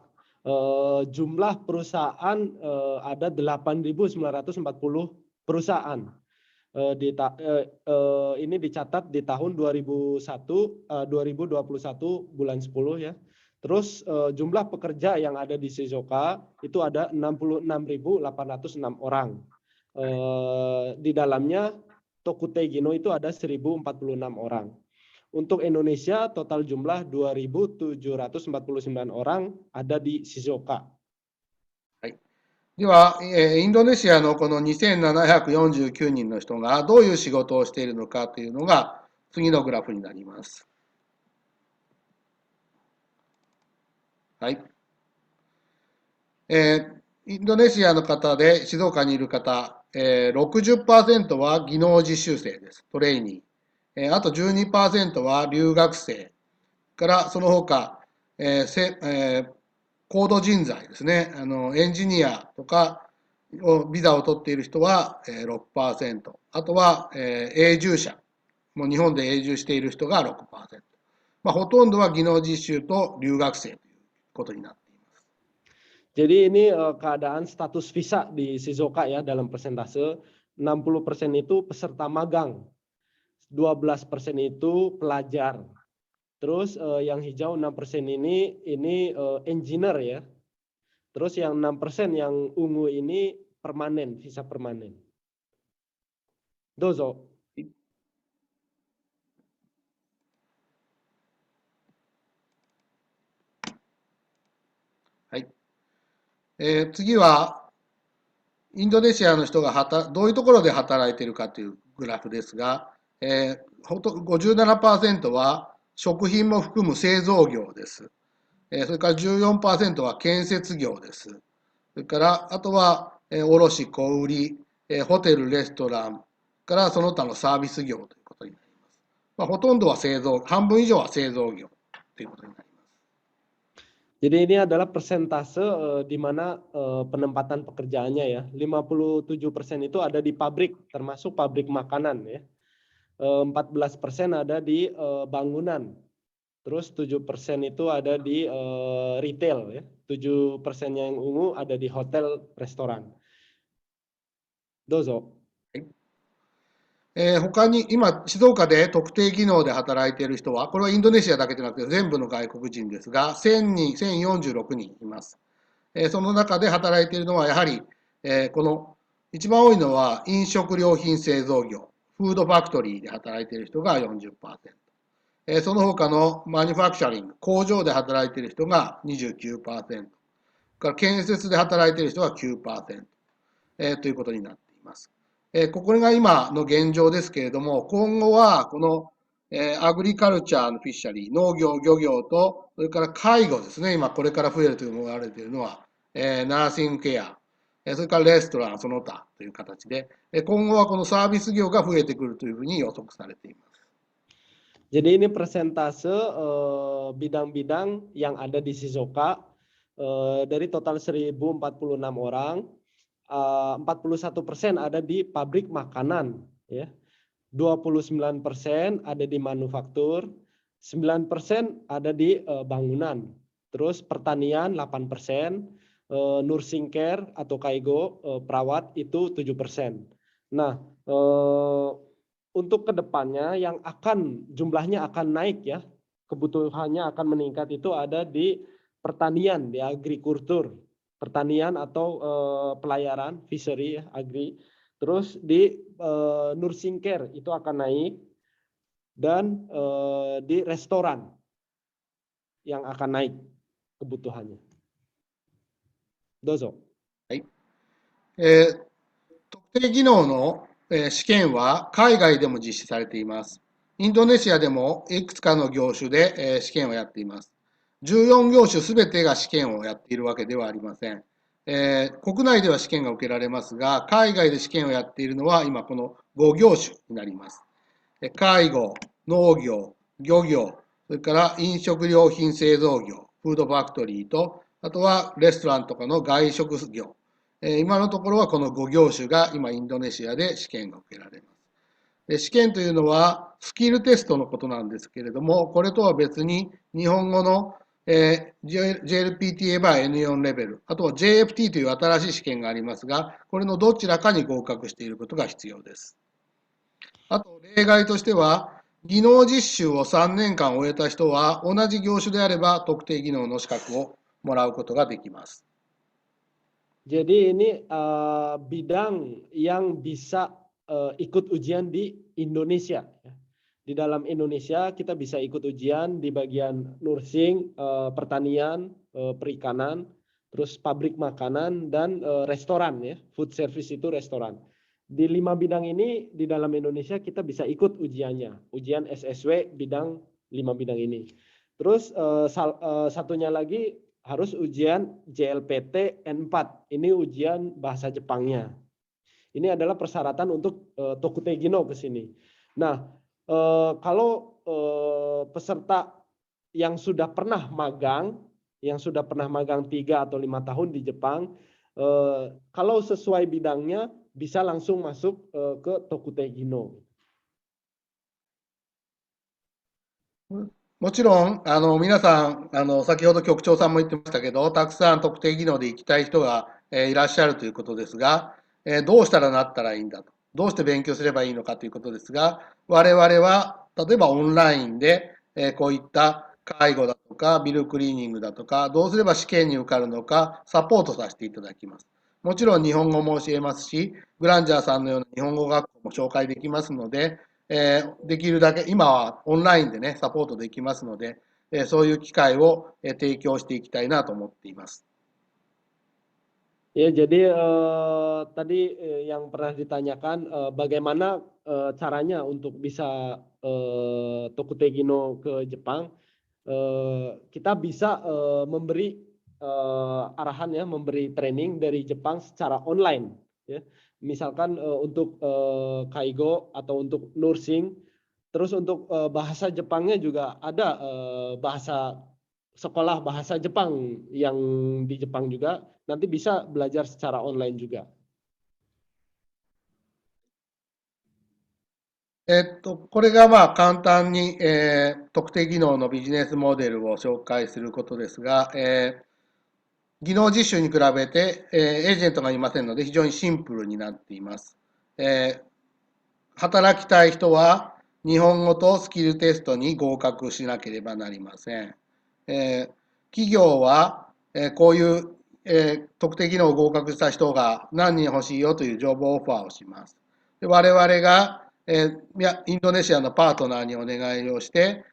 Jumlah perusahaan ada 8.940 perusahaan. Ini dicatat di tahun 2021 bulan 10 ya. Terus jumlah pekerja yang ada di Shizuoka itu ada 66.806 orang. Di dalamnya Tokutei Gino itu ada 1.046 orang. Untuk Indonesia total jumlah 2.749 orang ada di Shizuoka. では、インドネシアのこの2749人の人がどういう仕事をしているのかというのが次のグラフになります。はい。インドネシアの方で静岡にいる方、60% は技能実習生です。トレーニー。あと 12% は留学生からその他、高度人材ですね、エンジニアとかビザを取っている人は 6%、あとは永住者、もう日本で永住している人が 6%、ほとんどは技能実習と留学生ということになっています。Jadi ini keadaan status visa di Shizuoka ya dalam persentase 60% itu peserta magang. 12% itu pelajar. Terus yang hijau 6% ini engineer ya. Terus yang 6% yang ungu ini permanen, visa permanen. Dozo. はい。次は、インドネシアの人がどういうところで働いているかというグラフですが、57% は食品も含む製造業です。それから 14% は建設業です。それから、あとは、卸、小売り、ホテル、レストランからその他のサービス業ということになります。ほとんどは製造、半分以上は製造業ということになります。Jadi ini adalah persentase di mana penempatan pekerjaannya ya. 57% itu ada di pabrik, termasuk pabrik makanan ya. 14% ada di bangunan. Terus 7% itu ada di retail ya. 7% yang ungu ada di hotel, restoran. Dozo. 他に今、静岡で特定技能で働いている人は、これはインドネシアだけじゃなくて全部の外国人ですが、1046人います。その中で働いているのは、やはり、この一番多いのは飲食料品製造業、フードファクトリーで働いている人が 40%。その他のマニュファクチャリング、工場で働いている人が 29%。から建設で働いている人が 9%、ということになっています。ここが今の現状ですけれども、今後はこのアグリカルチャーのフィッシャリー、農業、漁業と、それから介護ですね、今これから増えると言われているのは、ナーシングケア、それからレストラン、その他という形で、今後はこのサービス業が増えてくるというふうに予測されています。Jadi ini persentase bidang-bidang yang ada di Shizuoka dari total 1.046 orang, 41% ada di pabrik makanan, ya. 29% ada di manufaktur, 9% ada di bangunan, terus pertanian 8%, nursing care atau kaigo perawat itu 7%. Nah, untuk kedepannya yang jumlahnya akan naik ya, kebutuhannya akan meningkat itu ada di pertanian, di agrikultur, pertanian atau pelayaran, fishery, agri. Terus di nursing care itu akan naik, dan di restoran yang akan naik kebutuhannya. Dozo. はい。特定技能の試験は海外でも実施されています。インドネシアでもいくつかの業種で試験をやっています。14業種すべてが試験をやっているわけではありません。国内では試験が受けられますが、海外で試験をやっているのは今この5業種になります。介護、農業、漁業、それから飲食料品製造業、フードファクトリーと、あとはレストランとかの外食業。今のところはこの5業種が今インドネシアで試験が受けられます。試験というのはスキルテストのことなんですけれども、これとは別に日本語のJLPTA by N4 レベル、あとは JFT という新しい試験がありますが、これのどちらかに合格していることが必要です。あと、例外としては、技能実習を3年間終えた人は、同じ業種であれば特定技能の資格をもらうことができます。Jadi ini bidang yang bisa ikut ujian di Indonesia. Di dalam Indonesia kita bisa ikut ujian di bagian nursing, pertanian, perikanan, terus pabrik makanan dan restoran ya. Food service itu restoran. Di 5 bidang ini di dalam Indonesia kita bisa ikut ujiannya. Ujian SSW bidang 5 bidang ini. Terus satunya lagi harus ujian JLPT N4. Ini ujian bahasa Jepangnya. Ini adalah persyaratan untuk Tokutegi no ke sini. Nah, kalau peserta yang sudah pernah magang 3 atau 5 tahun di Jepang, kalau sesuai bidangnya bisa langsung masuk ke Tokutegi no. もちろん、皆さん、先ほど局長さんも言ってましたけど、たくさん特定技能で行きたい人が、いらっしゃるということですが、どうしたらなったらいいんだと。どうして勉強すればいいのかということですが、我々は、例えばオンラインで、こういった介護だとか、ビルクリーニングだとか、どうすれば試験に受かるのか、サポートさせていただきます。もちろん日本語も教えますし、グランジャーさんのような日本語学校も紹介できますので、できるだけ、今はオンラインでね、サポートできますので、そういう機会を提供していきたいなと思っています。Ya, jadi tadi yang pernah ditanyakan bagaimana caranya untuk bisa Tokutegi no ke Jepang. Kita bisa memberi arahan ya, memberi training dari Jepang secara online ya. Misalkan untuk kaigo atau untuk nursing, terus untuk bahasa Jepangnya juga ada sekolah bahasa Jepang yang di Jepang juga, nanti bisa belajar secara online juga. これがまあ簡単に、特定技能のビジネスモデルを紹介することですが、技能実習に比べて、エージェントがいませんので非常にシンプルになっています。働きたい人は日本語とスキルテストに合格しなければなりません。企業は、こういう、特定技能を合格した人が何人欲しいよというジョブオファーをします。で我々が、インドネシアのパートナーにお願いをして、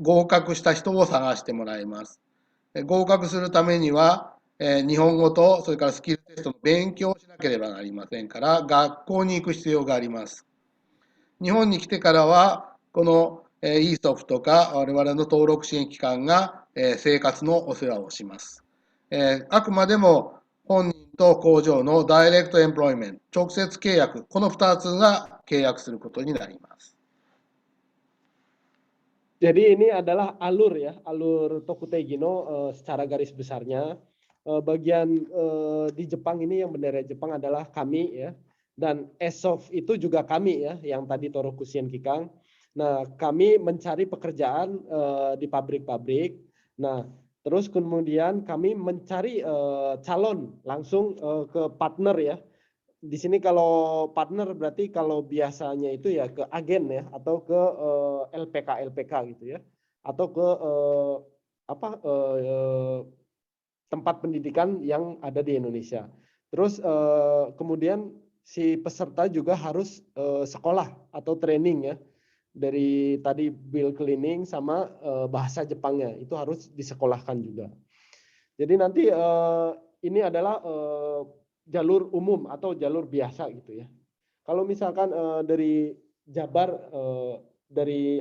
合格した人を探してもらいます。合格するためには、日本語とそれからスキルテストの勉強をしなければなりませんから、学校に行く必要があります。日本に来てからは、この ESOF とか我々の登録支援機関が生活のお世話をします。あくまでも本人と工場のダイレクトエンプロイメント、直接契約、この2つが契約することになります。Jadi ini adalah alur ya, alur Tokutegi no secara garis besarnya. Bagian di Jepang ini yang bendera Jepang adalah kami ya, dan ESOF itu juga kami ya, yang tadi Torokusien Kikang. Nah, kami mencari pekerjaan di pabrik-pabrik. Nah, terus kemudian kami mencari calon langsung ke partner ya. Di sini kalau partner berarti kalau biasanya itu ya ke agen ya, atau ke LPK gitu ya, atau ke tempat pendidikan yang ada di Indonesia. Terus kemudian si peserta juga harus sekolah atau training ya, dari tadi bill cleaning sama bahasa Jepangnya itu harus disekolahkan juga. Jadi nanti ini adalah jalur umum atau jalur biasa gitu ya. Kalau misalkan dari Jabar dari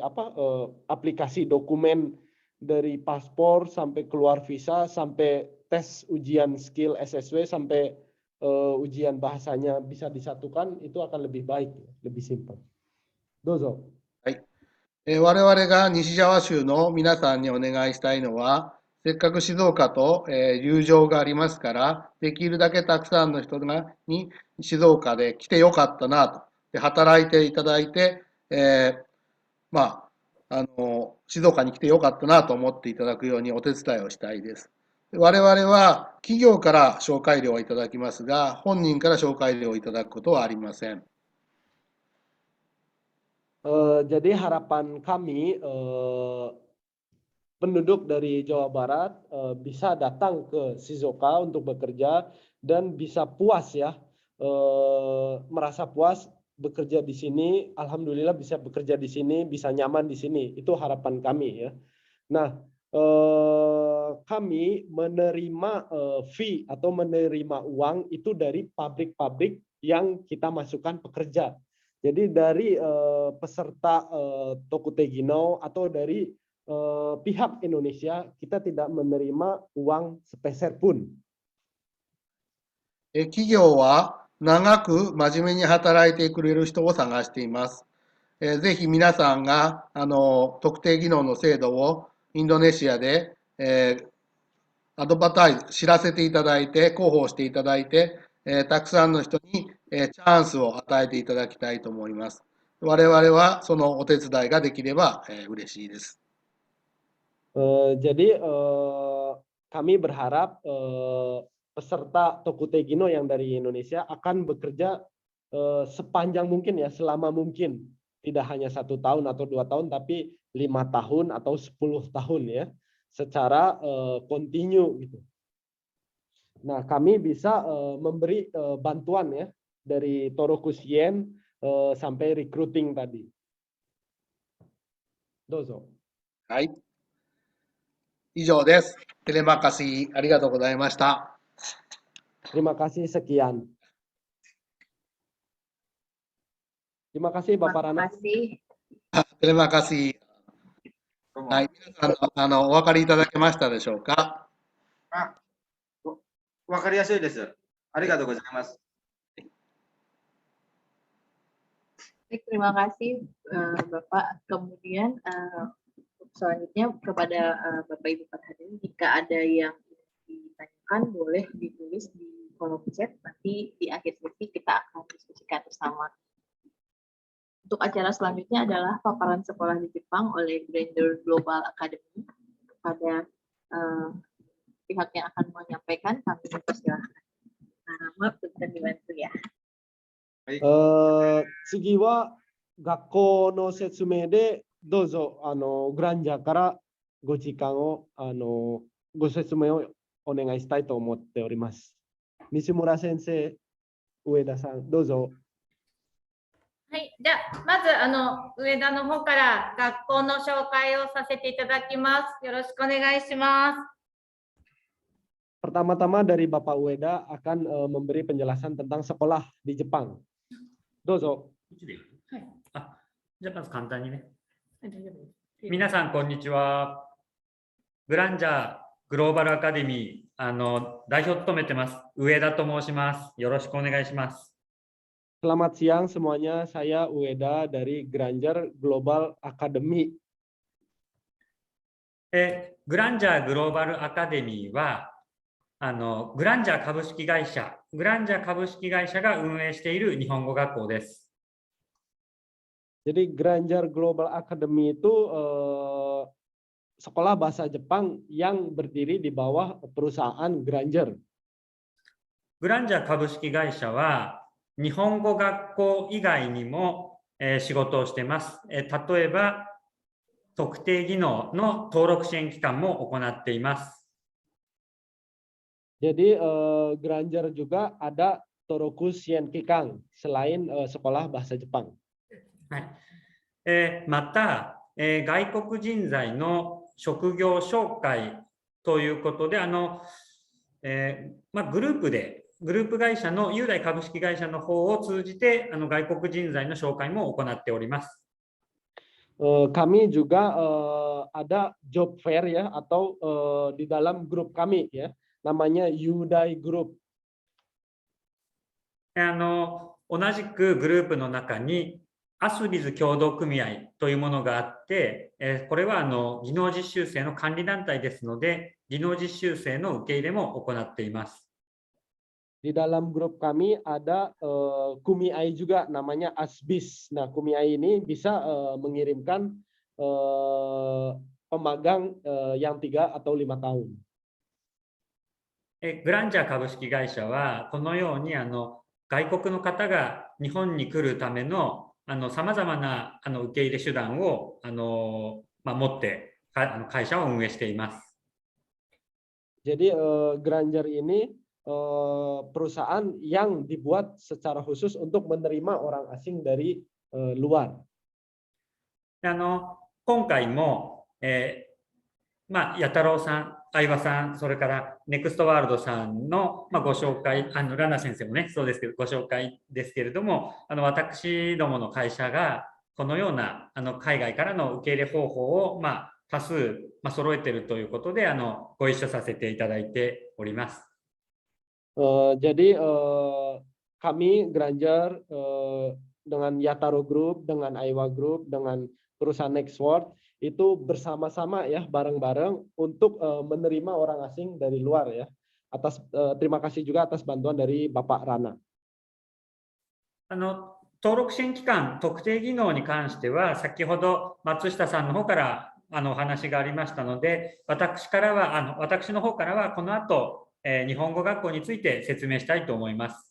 aplikasi dokumen dari paspor sampai keluar visa sampai tes ujian skill SSW sampai ujian bahasanya bisa disatukan, itu akan lebih baik, lebih simpel. Dozo. 我々が西ジャワ州の皆さんにお願いしたいのは、せっかく静岡と、友情がありますから、できるだけたくさんの人に静岡で来てよかったなと、で働いていただいて、静岡に来てよかったなと思っていただくようにお手伝いをしたいです。我々は企業から紹介料をいただきますが、本人から紹介料をいただくことはありません。Jadi harapan kami penduduk dari Jawa Barat bisa datang ke Shizuoka untuk bekerja dan bisa puas ya, merasa puas bekerja di sini. Alhamdulillah bisa bekerja di sini, bisa nyaman di sini. Itu harapan kami ya. Nah, kami menerima fee atau menerima uang itu dari pabrik-pabrik yang kita masukkan pekerja. Jadi dari peserta Tokutegino atau dari pihak Indonesia, kita tidak menerima uang sepeser pun. 企業は長く真面目に働いてくれる人を探しています。ぜひ皆さんが特定技能の制度をインドネシアでアドバタイズ、知らせていただいて、広報していただいて、たくさんの人にチャンスを与えていただきたいと思います。我々はそのお手伝いができれば嬉しいです。Jadi kami berharap peserta Tokutegino yang dari Indonesia akan bekerja sepanjang mungkin ya, selama mungkin. Tidak hanya 1 tahun atau 2 tahun, tapi 5 tahun atau 10 tahun ya, secara kontinu gitu. Nah, kami bisa memberi bantuan ya, dari Torokusien sampai recruiting tadi. Dozo. はい。以上です。テレマカシありがとうございました。Terima kasih, sekian. Terima kasih Bapak Rana.テレマカシ。はい。皆さんお分かりいただけましたでしょうか。わかりやすいです。ありがとうございます。Terima kasih Bapak. Kemudian selanjutnya kepada Bapak Ibu hadirin, jika ada yang ditanyakan boleh ditulis di kolom chat, nanti di akhir sesi kita akan diskusikan bersama. Untuk acara selanjutnya adalah paparan sekolah di Jepang oleh Granger Global Academy. Kepada pihak yang akan menyampaikan, kami mempersilahkan. Maaf, bisa dibantu ya. 次は学校の説明でどうぞグランジャーからご時間をご説明をお願いしたいと思っております。西村先生、上田さん、どうぞ。はい、じゃあまず上田の方から学校の紹介をさせていただきます。よろしくお願いします。Pertama-tama dari Bapak Ueda akan memberi penjelasan tentang sekolah di Jepang. Dozo. じゃあまず簡単にね。皆さんこんにちは。グランジャーグローバルアカデミー代表を務めてます上田と申します。よろしくお願いします。Selamat siang semuanya, saya Ueda dari Granger Global Academy. グランジャーグローバルアカデミーはグランジャー株式会社が運営している日本語学校です。Jadi Granger Global Academy itu sekolah bahasa Jepang yang berdiri di bawah perusahaan Granger. グランジャー株式会社は日本語学校以外にも仕事をしています。例えば特定技能の登録支援機関も行っています。Jadi Granger juga ada Toroku Shien Kikang selain sekolah bahasa Jepang. はい。また、外国人材の職業紹介ということでグループ会社の雄大株式会社の方を通じて外国人材の紹介も行っております。Kami juga ada job fair ya, atau di dalam grup kami ya, namanya Udai Group. 同じくグループの中にアスビズ協同組合というものがあって、これは技能実習生の管理団体ですので、技能実習生の受け入れも行っています。 Di dalam grup kami ada Kumiai juga namanya Asbis. Nah, Kumiai ini bisa mengirimkan pemagang yang 3 atau 5 tahun. グランジャー株式会社はこのように外国の方が日本に来るためのさまざまな受け入れ手段を持って会社を運営しています。 Jadi Granger ini perusahaan yang dibuat secara khusus untuk menerima orang asing dari luar. 今回も、弥太郎さん、相葉さん、それからネクストワールドさんの、ご紹介、ラナ先生もね、そうですけど、ご紹介ですけれども、私どもの会社がこのような海外からの受け入れ方法を、多数、揃えているということで、ご一緒させていただいております。Jadi kami Granger dengan Yataro Group, dengan Aiwa Group, dengan perusahaan Nextworld itu bersama-sama ya, bareng-bareng untuk menerima orang asing dari luar ya. Terima kasih juga atas bantuan dari Bapak Rana. 登録支援機関特定技能に関しては、先ほど松下さんの方からお話がありましたので、私の方からはこの後日本語学校について説明したいと思います。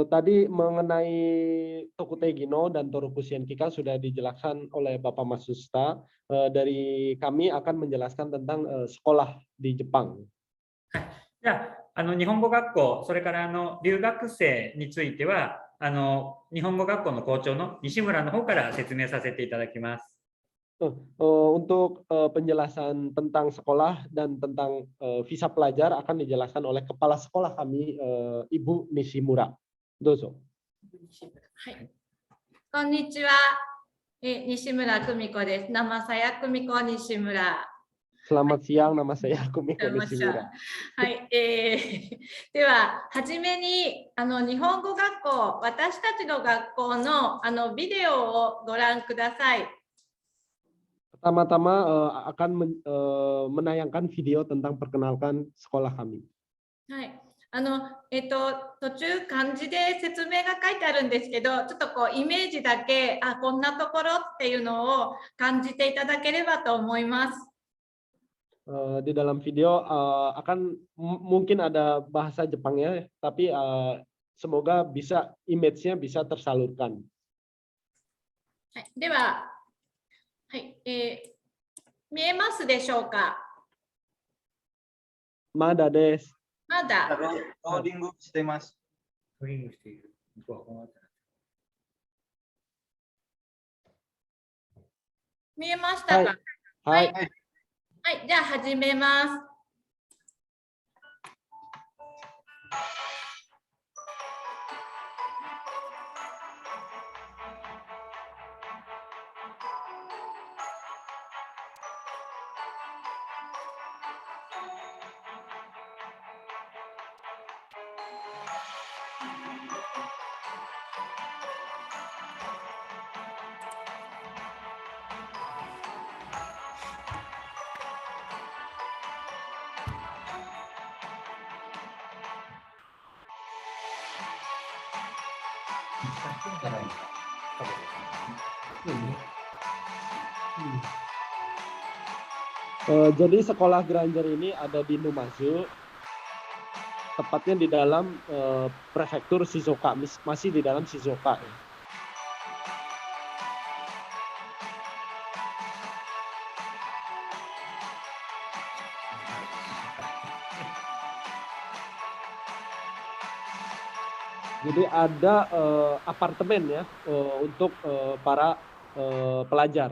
Tadi mengenai Tokutei Gino dan Torukusien Kika sudah dijelaskan oleh Bapak Masusta. Dari kami akan menjelaskan tentang sekolah di Jepang. じゃあ、日本語学校、それから留学生については日本語学校の校長の西村の方から説明させていただきます。Untuk penjelasan tentang sekolah dan tentang visa pelajar akan dijelaskan oleh kepala sekolah kami, Ibu Nishimura. Dozo. はい。こんにちは。西村久美子です。生さや久美子西村。Selamat siang, nama saya Kumiko Nishimura. はい。では、はじめに日本語学校、私たちの学校のビデオをご覧ください。Pertama-tama akan menayangkan video tentang perkenalkan sekolah kami. はい。途中漢字で説明が書いてあるんですけど、ちょっとイメージだけ、こんなところっていうのを感じていただければと思います。Di dalam video akan mungkin ada bahasa Jepangnya, tapi semoga bisa image-nya bisa tersalurkan. はい、では、はい、見えますでしょうか。まだです。まだ。ローディングしてます。ローディングしている。見えましたか。はい。はい。はい、じゃあ始めます。Jadi sekolah Granger ini ada di Numazu, tepatnya di dalam prefektur Shizuoka, masih di dalam Shizuoka. Jadi ada apartemen ya untuk para pelajar.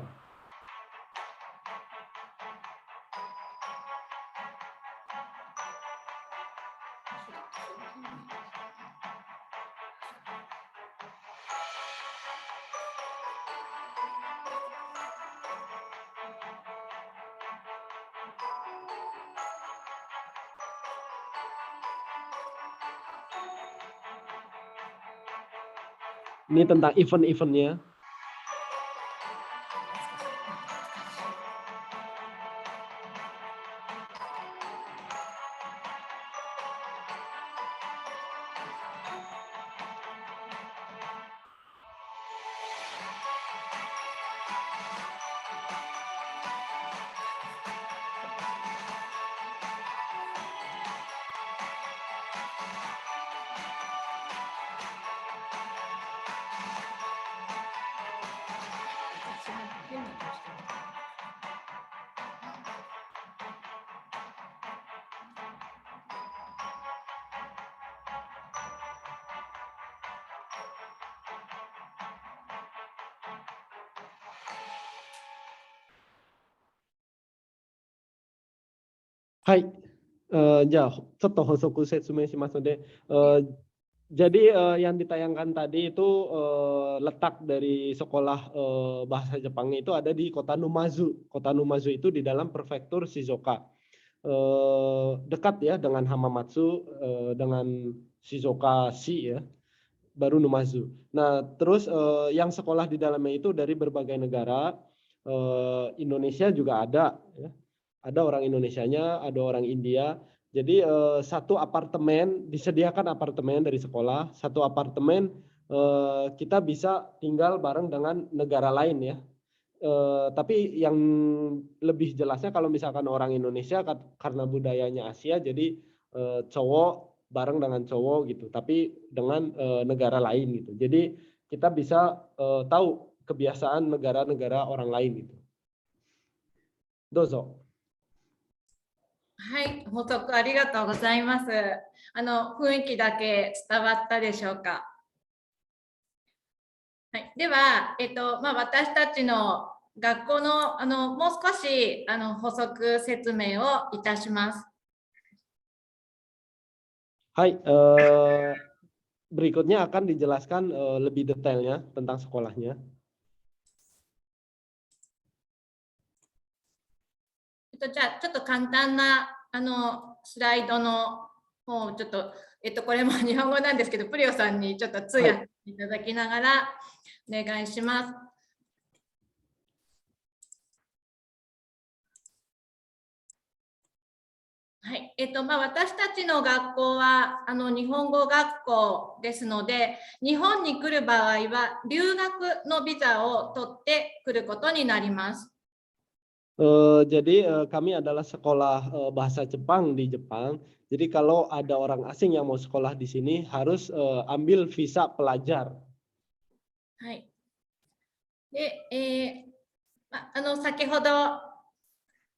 Ini tentang event-eventnya. Hai, じゃあちょっと補足説明しますので、jadi yang ditayangkan tadi itu letak dari sekolah bahasa Jepangnya itu ada di kota Numazu. Kota Numazu itu di dalam prefektur Shizuoka. Dekat ya dengan Hamamatsu, dengan Shizuoka-shi ya, baru Numazu. Nah, terus yang sekolah di dalamnya itu dari berbagai negara, Indonesia juga ada ya. Ada orang Indonesianya, ada orang India. Jadi satu apartemen, disediakan apartemen dari sekolah, satu apartemen kita bisa tinggal bareng dengan negara lain ya. Tapi yang lebih jelasnya kalau misalkan orang Indonesia karena budayanya Asia, jadi cowok bareng dengan cowok gitu, tapi dengan negara lain gitu. Jadi kita bisa tahu kebiasaan negara-negara orang lain gitu. Dozo. はい、補足ありがとうございます。雰囲気だけ伝わったでしょうか。はい、では、私たちの学校のもう少し補足説明をいたします。Hai, berikutnya akan dijelaskan lebih detailnya tentang sekolahnya. じゃあちょっと簡単なスライドの方をちょっと、これも日本語なんですけど、プリオさんにちょっと通訳いただきながらお願いします。はい、私たちの学校は日本語学校ですので、日本に来る場合は留学のビザを取ってくることになります。Jadi kami adalah sekolah bahasa Jepang di Jepang. Jadi kalau ada orang asing yang mau sekolah di sini harus ambil visa pelajar. はい。で、先ほど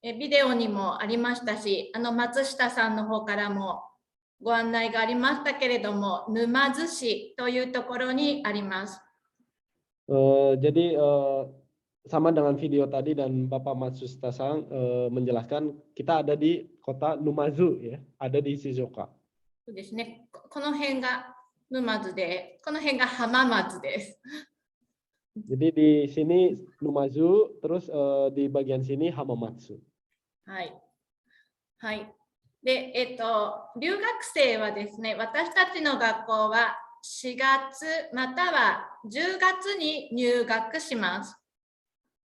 ビデオにもありましたし、松下さんの方からもご案内がありましたけれども、沼津市というところにあります。Jadi sama dengan video tadi dan Bapak Matsushita Sang menjelaskan kita ada di kota Numazu ya, ada di Shizuoka. そうですね。この辺が沼津で、この辺が浜松です。Jadi di sini Numazu, terus di bagian sini Hamamatsu. はい。はい。で、留学生はですね、私たちの学校は4月または10月に入学します。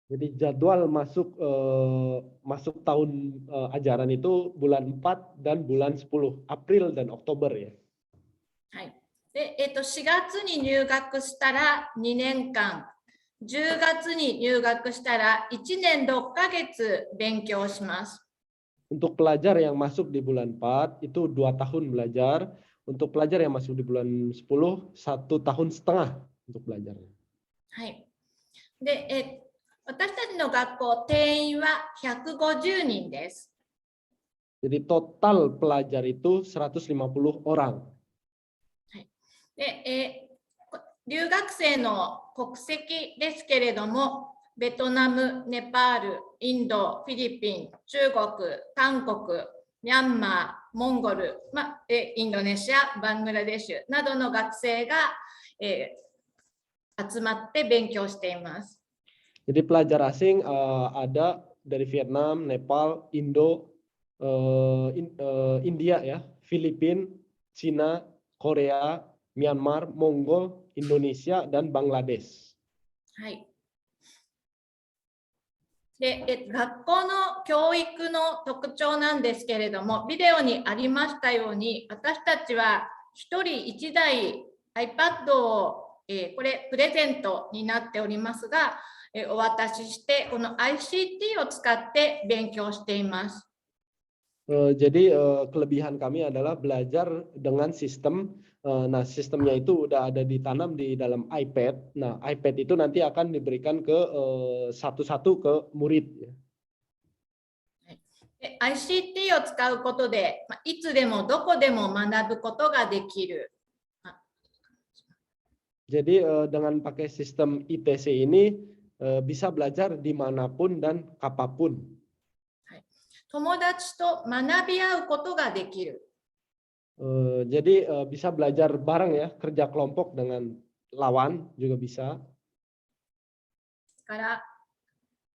Jadi jadwal masuk tahun ajaran itu bulan 4 dan bulan 10, April dan Oktober ya. はい。で、4月に入学したら2年間、10月に入学したら1年6ヶ月勉強します。Untuk pelajar yang masuk di bulan 4 itu 2 tahun belajar. Untuk pelajar yang masuk di bulan 10, 1 tahun setengah untuk belajarnya. はい。で、私たちの学校定員は150人です。Jadi total pelajar itu 150 orang. はい。で、留学生の国籍ですけれども、ベトナム、ネパール、インド、フィリピン、中国、韓国、ミャンマー、モンゴル、インドネシア、バングラデシュなどの学生が、集まって勉強しています。Jadi pelajar asing ada dari Vietnam, Nepal, Indo, India ya, Filipina, Cina, Korea, Myanmar, Mongol, Indonesia, dan Bangladesh. はい。で、学校の教育の特徴なんですけれども、ビデオにありましたように、私たちは1人1台 iPad を、これプレゼントになっておりますが、お渡しして、この ICT を使って勉強しています。Jadi kelebihan kami adalah belajar dengan sistem. Nah, sistemnya itu udah ada ditanam di dalam iPad. Nah, iPad itu nanti akan diberikan ke satu-satu ke murid. ICT を使うことで、いつでもどこでも学ぶことができる。Jadi dengan pakai sistem ITC ini bisa belajar dimanapun dan kapanpun. 友達と学び合うことができる。Jadi bisa belajar bareng ya, kerja kelompok dengan lawan juga bisa. から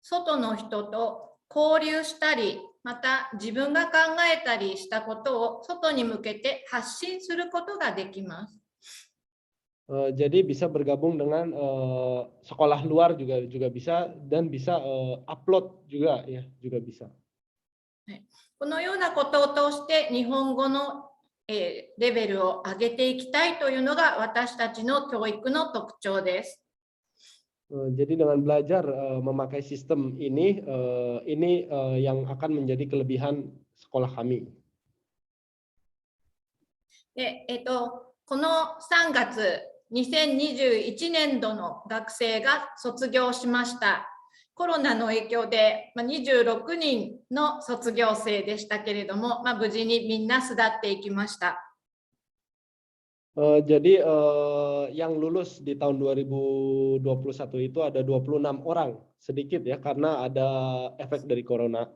外の人と交流したり、また自分が考えたりしたことを外に向けて発信することができます。Jadi bisa bergabung dengan sekolah luar juga bisa, dan bisa upload juga ya, juga bisa. このようなことを通して日本語のレベルを上げていきたいというのが私たちの教育の特徴です。Jadi dengan belajar memakai sistem ini yang akan menjadi kelebihan sekolah kami. で、この3月、2021年度の学生が卒業しました。コロナの影響で26人の卒業生でしたけれども、無事にみんな巣立っていきました。Jadi yang lulus di tahun 2021 itu ada 26 orang, sedikit ya karena ada efek dari corona.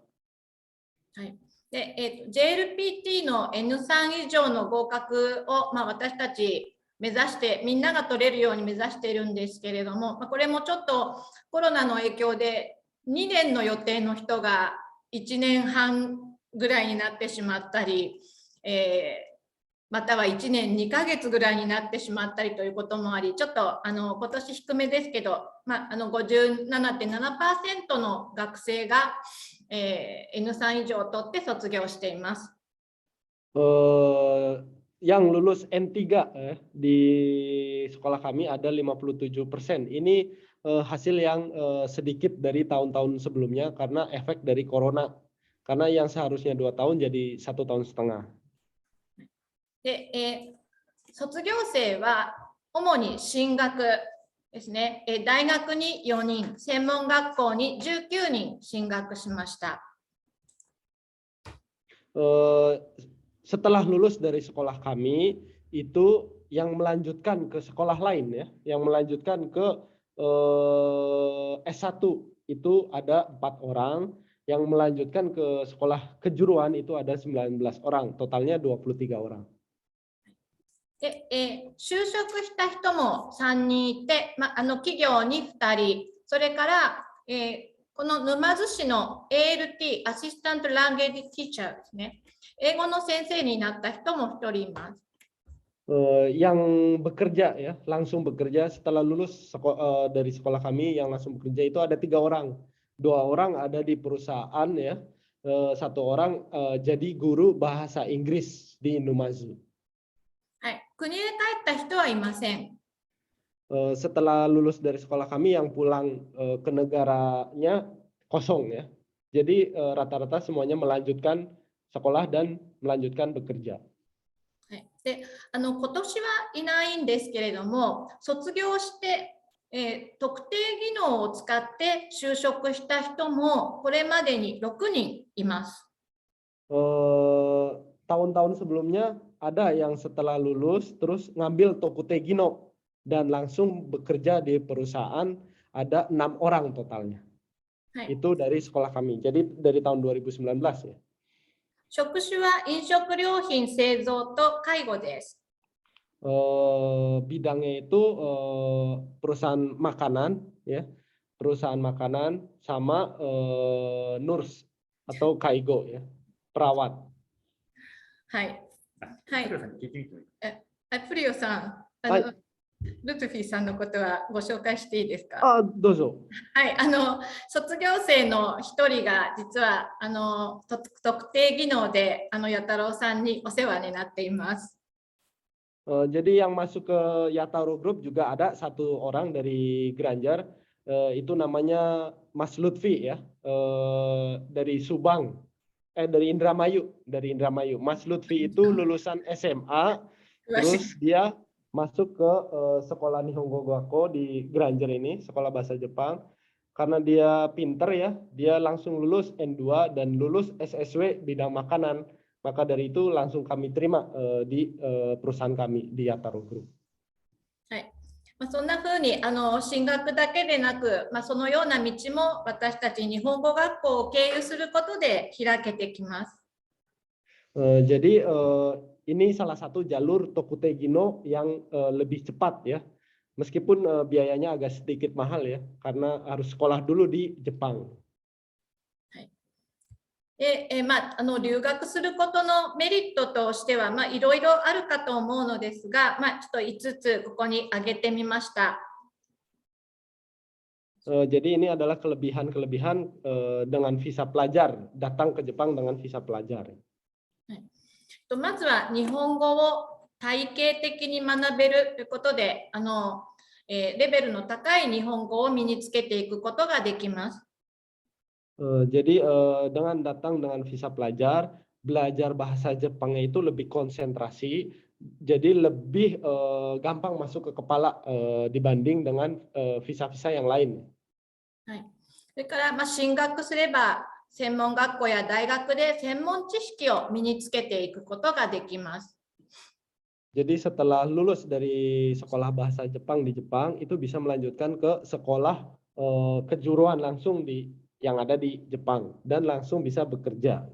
はい。で、JLPT の N3 以上の合格を、私たち目指してみんなが取れるように目指しているんですけれども、これもちょっとコロナの影響で2年の予定の人が1年半ぐらいになってしまったり、または1年2ヶ月ぐらいになってしまったりということもあり、ちょっと今年低めですけど、57.7% の学生が、N3 以上を取って卒業しています。Yang lulus N3 di sekolah kami ada 57%. Ini hasil yang sedikit dari tahun-tahun sebelumnya karena efek dari corona. Karena yang seharusnya 2 tahun jadi 1 tahun setengah. で、卒業生は主に進学ですね。大学に4人、専門学校に19人進学しました。Setelah lulus dari sekolah kami, itu yang melanjutkan ke sekolah lain ya, yang melanjutkan ke S1 itu ada 4 orang, yang melanjutkan ke sekolah kejuruan itu ada 19 orang, totalnya 23 orang. で、就職した人も3人いて、企業に2人、それから、この沼津市の ALT、アシスタントランゲージティーチャーですね。英語の先生になった人も1人います。Yang bekerja ya, langsung bekerja setelah lulus dari sekolah kami, yang langsung bekerja itu ada 3 orang. 2 orang ada di perusahaan ya, 1 orang jadi guru bahasa Inggris di Indomazu. はい、国へ帰った人はいません。Setelah lulus dari sekolah kami yang pulang ke negaranya kosong ya. Jadi rata-rata semuanya melanjutkan sekolah dan melanjutkan bekerja. で、今年はいないんですけれども、卒業して、特定技能を使って就職した人もこれまでに6人います。Tahun-tahun sebelumnya ada yang setelah lulus terus ngambil Tokutegino dan langsung bekerja di perusahaan, ada 6 orang totalnya. Itu dari sekolah kami. Jadi dari tahun 2019 ya. 職種は飲食料品製造と介護です。Bidangnya itu perusahaan makanan ya, perusahaan makanan sama nurse atau kaigo ya, perawat. はい。はい。プリオさん、ルツフィさんのことはご紹介していいですか？あ、どうぞ。はい、卒業生の一人が実は特定技能で弥太郎さんにお世話になっています。Jadi yang masuk ke Yataro Group juga ada satu orang dari Granger, itu namanya Mas Lutfi ya, dari Subang, dari Indramayu, Mas Lutfi itu lulusan SMA, terus dia masuk ke sekolah Nihongo Gakko di Granger ini, sekolah bahasa Jepang. Karena dia pinter ya, dia langsung lulus N2 dan lulus SSW bidang makanan. Maka dari itu langsung kami terima di perusahaan kami di Yataro Group. はい。そんな風に進学だけでなく、そのような道も私たち日本語学校を経由することで開けてきます。Jadi ini salah satu jalur Tokutegino yang lebih cepat ya, meskipun biayanya agak sedikit mahal ya, karena harus sekolah dulu di Jepang. で留学することのメリットとしては、いろいろあるかと思うのですが、ちょっと5つここに挙げてみました。Jadi ini adalah kelebihan-kelebihan dengan visa pelajar, datang ke Jepang dengan visa pelajar. まずは日本語を体系的に学べるということで、レベルの高い日本語を身につけていくことができます。Jadi dengan datang dengan visa pelajar, belajar bahasa Jepangnya itu lebih konsentrasi, jadi lebih gampang masuk ke kepala dibanding dengan visa-visa yang lain. それから進学すれば専門学校や大学で専門知識を身につけていくことができます。Jadi setelah lulus dari sekolah bahasa Jepang di Jepang, itu bisa melanjutkan ke sekolah kejuruan langsung yang ada di Jepang dan langsung bisa bekerja.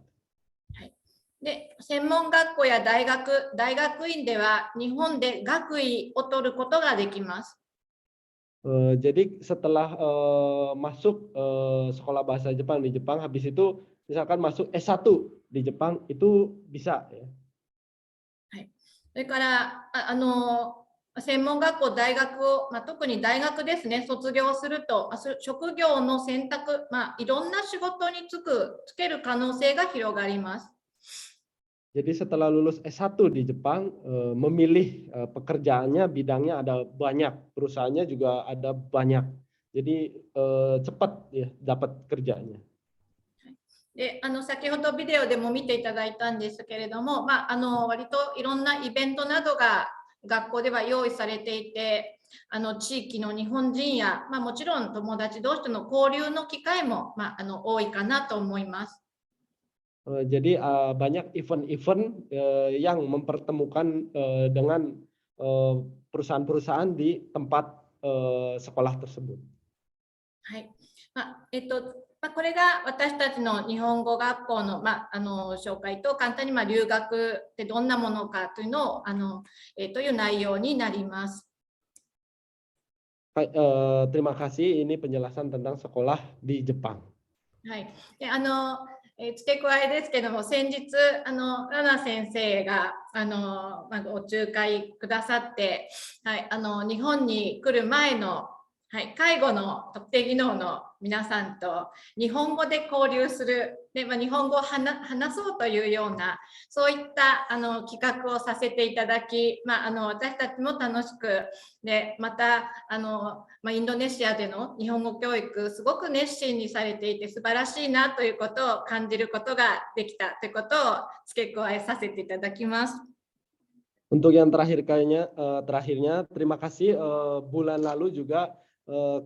で、専門学校や大学院では日本で学位を取ることができます。Jadi setelah masuk sekolah bahasa Jepang di Jepang, habis itu misalkan masuk S1 di Jepang itu bisa ya. それから専門学校、大学を、特に大学ですね、卒業すると、職業の選択、いろんな仕事に就ける可能性が広がります。Jadi setelah lulus S1 di Jepang, memilih pekerjaannya, bidangnya ada banyak, perusahaannya juga ada banyak. Jadi cepat ya dapat kerjanya. で先ほどビデオでも見ていただいたんですけれども、割といろんなイベントなどが学校では用意されていて、地域の日本人や、もちろん友達同士との交流の機会も、多いかなと思います。Jadi banyak event-event yang mempertemukan dengan perusahaan-perusahaan di tempat sekolah tersebut. はい。これが私たちの日本語学校の、紹介と簡単に留学ってどんなものかというのをという内容になります。はい、terima kasih. Ini penjelasan tentang sekolah di Jepang. はい。で付け加えですけども、先日ラナ先生がお仲介くださって、はい、日本に来る前の介護の特定技能の皆さんと日本語で交流する、で日本語を話そうというような、そういった企画をさせていただき、私たちも楽しく、でまたインドネシアでの日本語教育、すごく熱心にされていて素晴らしいなということを感じることができたということを付け加えさせていただきます。Untuk yang terakhirnya, terima kasih. Bulan lalu juga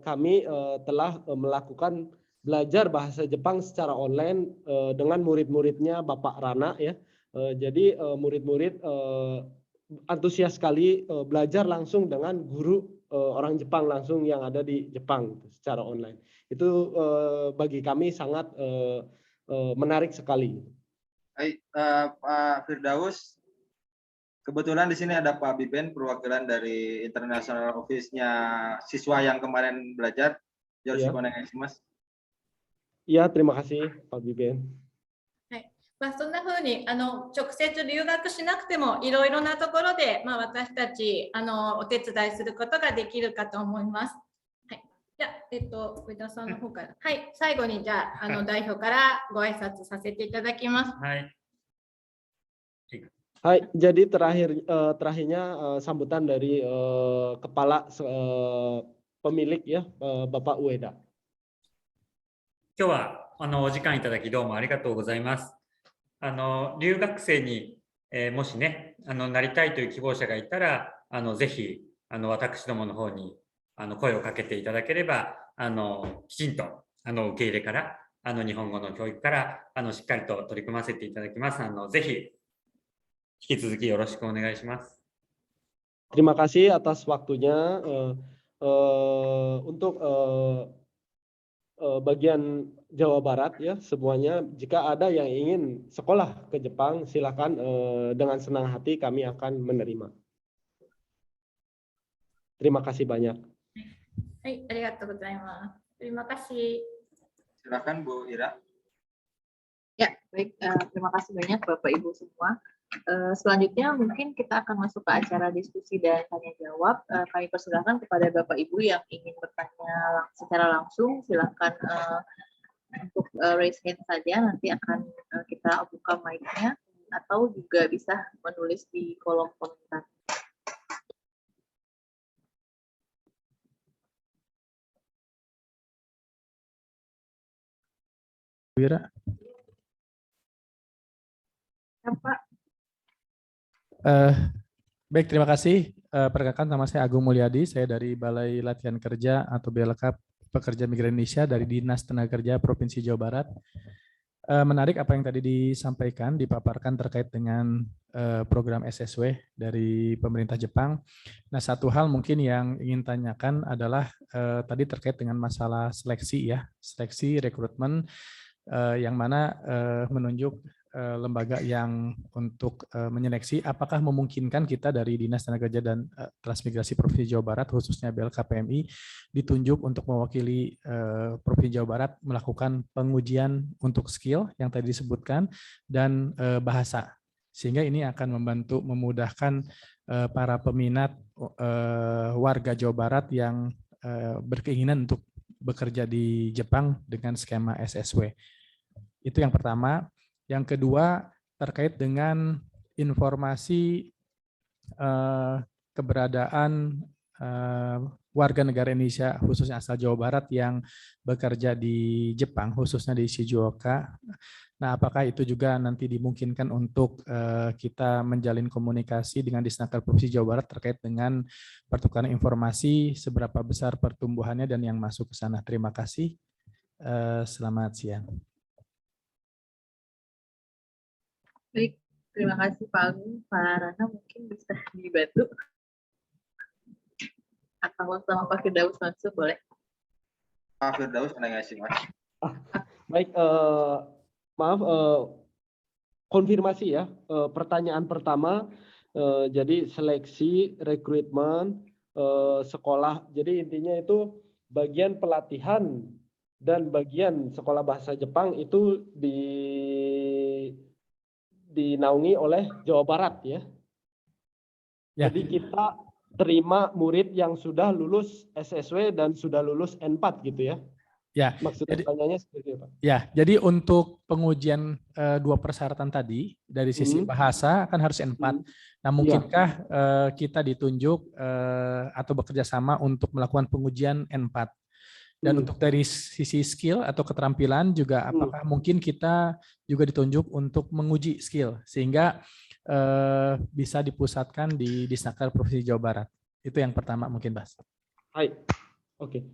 kami telah melakukan belajar bahasa Jepang secara online dengan murid-muridnya Bapak Rana ya. Jadi murid-murid antusias sekali belajar langsung dengan guru orang Jepang langsung yang ada di Jepang secara online. Itu bagi kami sangat menarik sekali. Hai, Pak Firdaus. Kebetulan di sini ada Pak Biben, perwakilan dari International Office-nya siswa yang kemarin belajar. Yoroshiku onegai shimasu. Iya, terima kasih Pak Biben. そんな風に直接留学しなくてもいろいろなところで、私たちお手伝いすることができるかと思います。はい、じゃあ、上田さんの方から、はい、最後にじゃあ代表からご挨拶させていただきます。はい。Hai, jadi terakhirnya sambutan dari kepala pemilik ya, Bapak Ueda. 今日はお時間いただきどうもありがとうございます。留学生に、もしねなりたいという希望者がいたらぜひ私どもの方に声をかけていただければきちんと受け入れから日本語の教育からしっかりと取り組ませていただきます。ぜひ引き続きよろしくお願いします。Terima kasih atas waktunya untuk bagian Jawa Barat ya semuanya. Jika ada yang ingin sekolah ke Jepang, silakan dengan senang hati kami akan menerima. Terima kasih banyak. はい、ありがとうございます。Terima kasih. Silakan Bu Ira. Ya, baik. Terima kasih banyak Bapak Ibu semua. Selanjutnya mungkin kita akan masuk ke acara diskusi dan tanya jawab. Kami persilakan kepada Bapak Ibu yang ingin bertanya secara langsung, silakan untuk raise hand saja, nanti akan kita buka mic-nya, atau juga bisa menulis di kolom komentar. Wira. Ya, Pak. Baik, terima kasih. Perkenalkan, nama saya Agung Mulyadi, saya dari Balai Latihan Kerja atau BLK Pekerja Migran Indonesia dari Dinas Tenaga Kerja Provinsi Jawa Barat. Menarik apa yang tadi disampaikan, dipaparkan terkait dengan program SSW dari pemerintah Jepang. Nah, satu hal mungkin yang ingin tanyakan adalah tadi terkait dengan masalah seleksi ya, seleksi rekrutmen yang mana menunjuk lembaga yang untuk menyeleksi apakah memungkinkan kita dari Dinas Tenaga Kerja dan Transmigrasi Provinsi Jawa Barat khususnya BLKPMI ditunjuk untuk mewakili Provinsi Jawa Barat melakukan pengujian untuk skill yang tadi disebutkan dan bahasa, sehingga ini akan membantu memudahkan para peminat warga Jawa Barat yang berkeinginan untuk bekerja di Jepang dengan skema SSW. Itu yang pertama. Yang kedua, terkait dengan informasi keberadaan warga negara Indonesia, khususnya asal Jawa Barat yang bekerja di Jepang, khususnya di Shizuoka. Nah, apakah itu juga nanti dimungkinkan untuk kita menjalin komunikasi dengan Disnaker Provinsi Jawa Barat terkait dengan pertukaran informasi, seberapa besar pertumbuhannya dan yang masuk ke sana. Terima kasih. Selamat siang. Baik, terima kasih Pak Agung. Pak Rana mungkin bisa dibantu. Atau sama Pak Firdaus langsung boleh. Pak Firdaus, onegaishimasu. Baik, maaf, konfirmasi ya. Pertanyaan pertama, jadi seleksi, rekrutmen, sekolah. Jadi intinya itu bagian pelatihan dan bagian sekolah bahasa Jepang itu dinaungi oleh Jawa Barat ya. Jadi kita terima murid yang sudah lulus SSW dan sudah lulus N4 gitu ya. Ya. Maksudnya pertanyaannya seperti apa? Ya, jadi untuk pengujian dua persyaratan tadi dari sisi bahasa kan harus N4. Nah, mungkinkah kita ditunjuk atau bekerja sama untuk melakukan pengujian N4? Dan untuk dari sisi skill atau keterampilan juga apakah mungkin kita juga ditunjuk untuk menguji skill sehingga bisa dipusatkan di Disnaker Provinsi Jawa Barat. Itu yang pertama mungkin, Bas. Hai. Oke.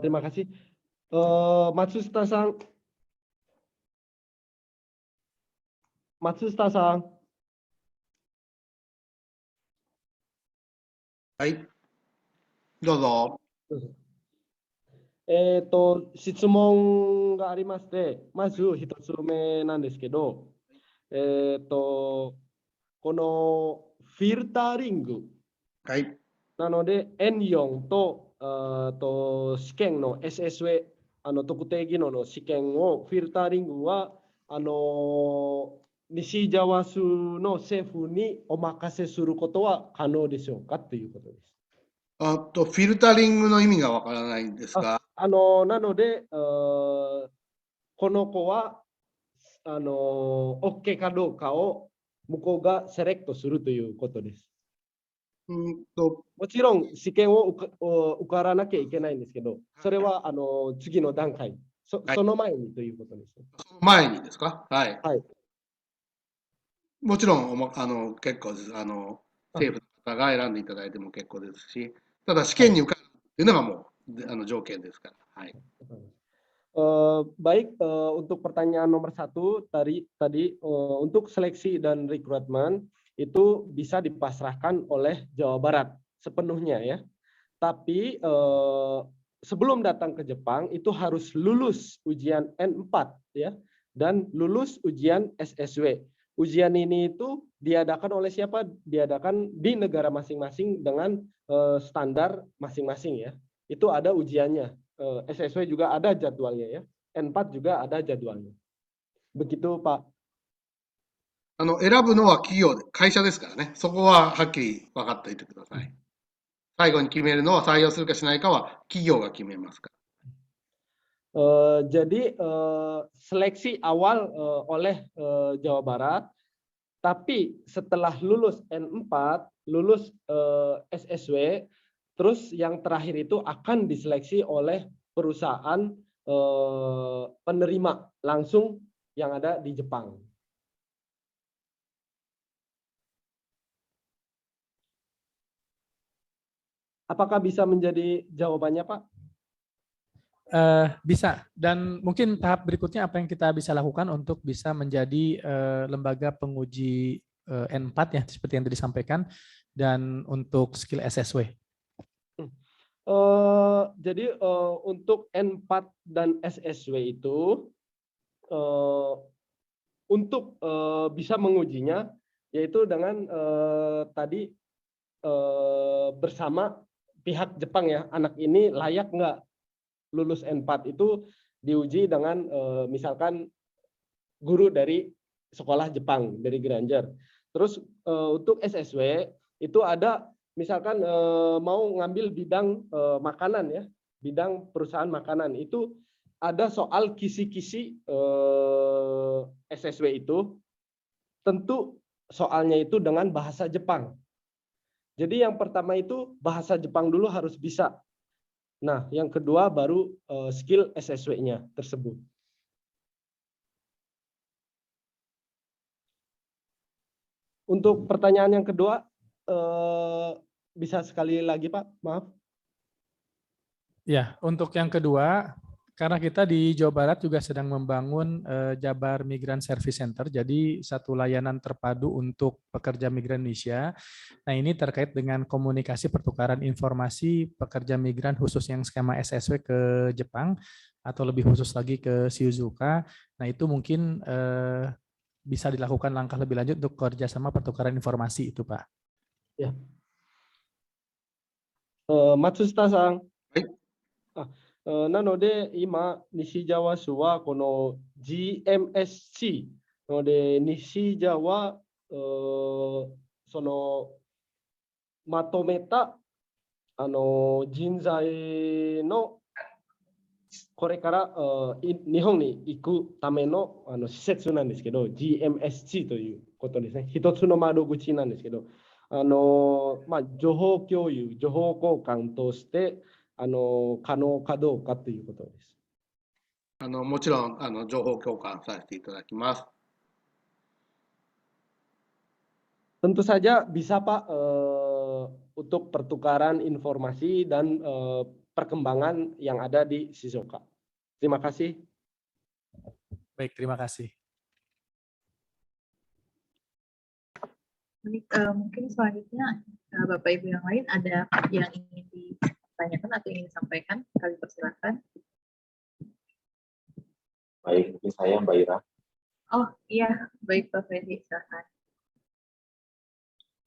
Terima kasih. Matsushita-san. Matsushita-san. Hai. Dozo. 質問がありまして、まず一つ目なんですけど、このフィルタリング、はい、なので N4 と試験の SSW 特定技能の試験をフィルタリングは西ジャワ州の政府にお任せすることは可能でしょうかということです。フィルタリングの意味がわからないんですが、なので、この子はOK かどうかを向こうがセレクトするということです。もちろん試験を受からなきゃいけないんですけど、それは次の段階、その前にということです。その前にですか？はい。はい、もちろん結構です。政府の方が選んでいただいても結構ですし、ただ試験に受かるというのがもう条件ですから。はい。Baik, untuk pertanyaan nomor 1 tadi untuk seleksi dan rekrutmen itu bisa dipasrahkan oleh Jawa Barat sepenuhnya ya. Tapi sebelum datang ke Jepang itu harus lulus ujian N4 ya dan lulus ujian SSW. Ujian ini itu diadakan oleh siapa? Diadakan di negara masing-masing dengan standar masing-masing ya. Itu ada ujiannya. SSW juga ada jadwalnya ya. N4 juga ada jadwalnya. Begitu Pak. 選ぶのは会社ですからね。そこははっきり分かっておいてください。最後に決めるのは採用するかしないかは企業が決めますから。Jadi seleksi awal oleh Jawa Barat, tapi setelah lulus N4, lulus SSW, terus yang terakhir itu akan diseleksi oleh perusahaan penerima langsung yang ada di Jepang. Apakah bisa menjadi jawabannya, Pak? Bisa. Dan mungkin tahap berikutnya apa yang kita bisa lakukan untuk bisa menjadi lembaga penguji N4 ya, seperti yang tadi disampaikan, dan untuk skill SSW. Jadi untuk N4 dan SSW itu untuk bisa mengujinya yaitu dengan tadi bersama pihak Jepang ya, anak ini layak nggak lulus N4 itu diuji dengan misalkan guru dari sekolah Jepang, dari Granger. Terus untuk SSW itu ada misalkan mau ngambil bidang makanan ya, bidang perusahaan makanan, itu ada soal kisi-kisi SSW itu, tentu soalnya itu dengan bahasa Jepang. Jadi yang pertama itu bahasa Jepang dulu harus bisa. Nah, yang kedua baru skill SSW-nya tersebut. Untuk pertanyaan yang kedua, bisa sekali lagi Pak, maaf. Ya, untuk yang kedua, karena kita di Jawa Barat juga sedang membangun Jabar Migran Service Center, jadi satu layanan terpadu untuk pekerja migran Indonesia. Nah, ini terkait dengan komunikasi pertukaran informasi pekerja migran khusus yang skema SSW ke Jepang, atau lebih khusus lagi ke Shizuoka. Nah, itu mungkin bisa dilakukan langkah lebih lanjut untuk kerjasama pertukaran informasi itu, Pak. Ya. Matsushita-san. なので今西ジャワ州はこの GMSC なので西ジャワそのまとめた人材のこれから日本に行くための施設なんですけど GMSC ということですね。一つの窓口なんですけど情報共有情報交換として可能かどうかということです。もちろん情報交換させていただきます。Tentu saja bisa Pak untuk pertukaran informasi dan perkembangan yang ada di Shizuoka. Terima kasih. Baik, terima kasih. Mungkin selanjutnya Bapak Ibu yang lain ada yang ingin ditanyakan atau ingin disampaikan, kami persilakan. Baik, mungkin saya Mbak Ira. Oh iya, baik Pak Freddy, silakan.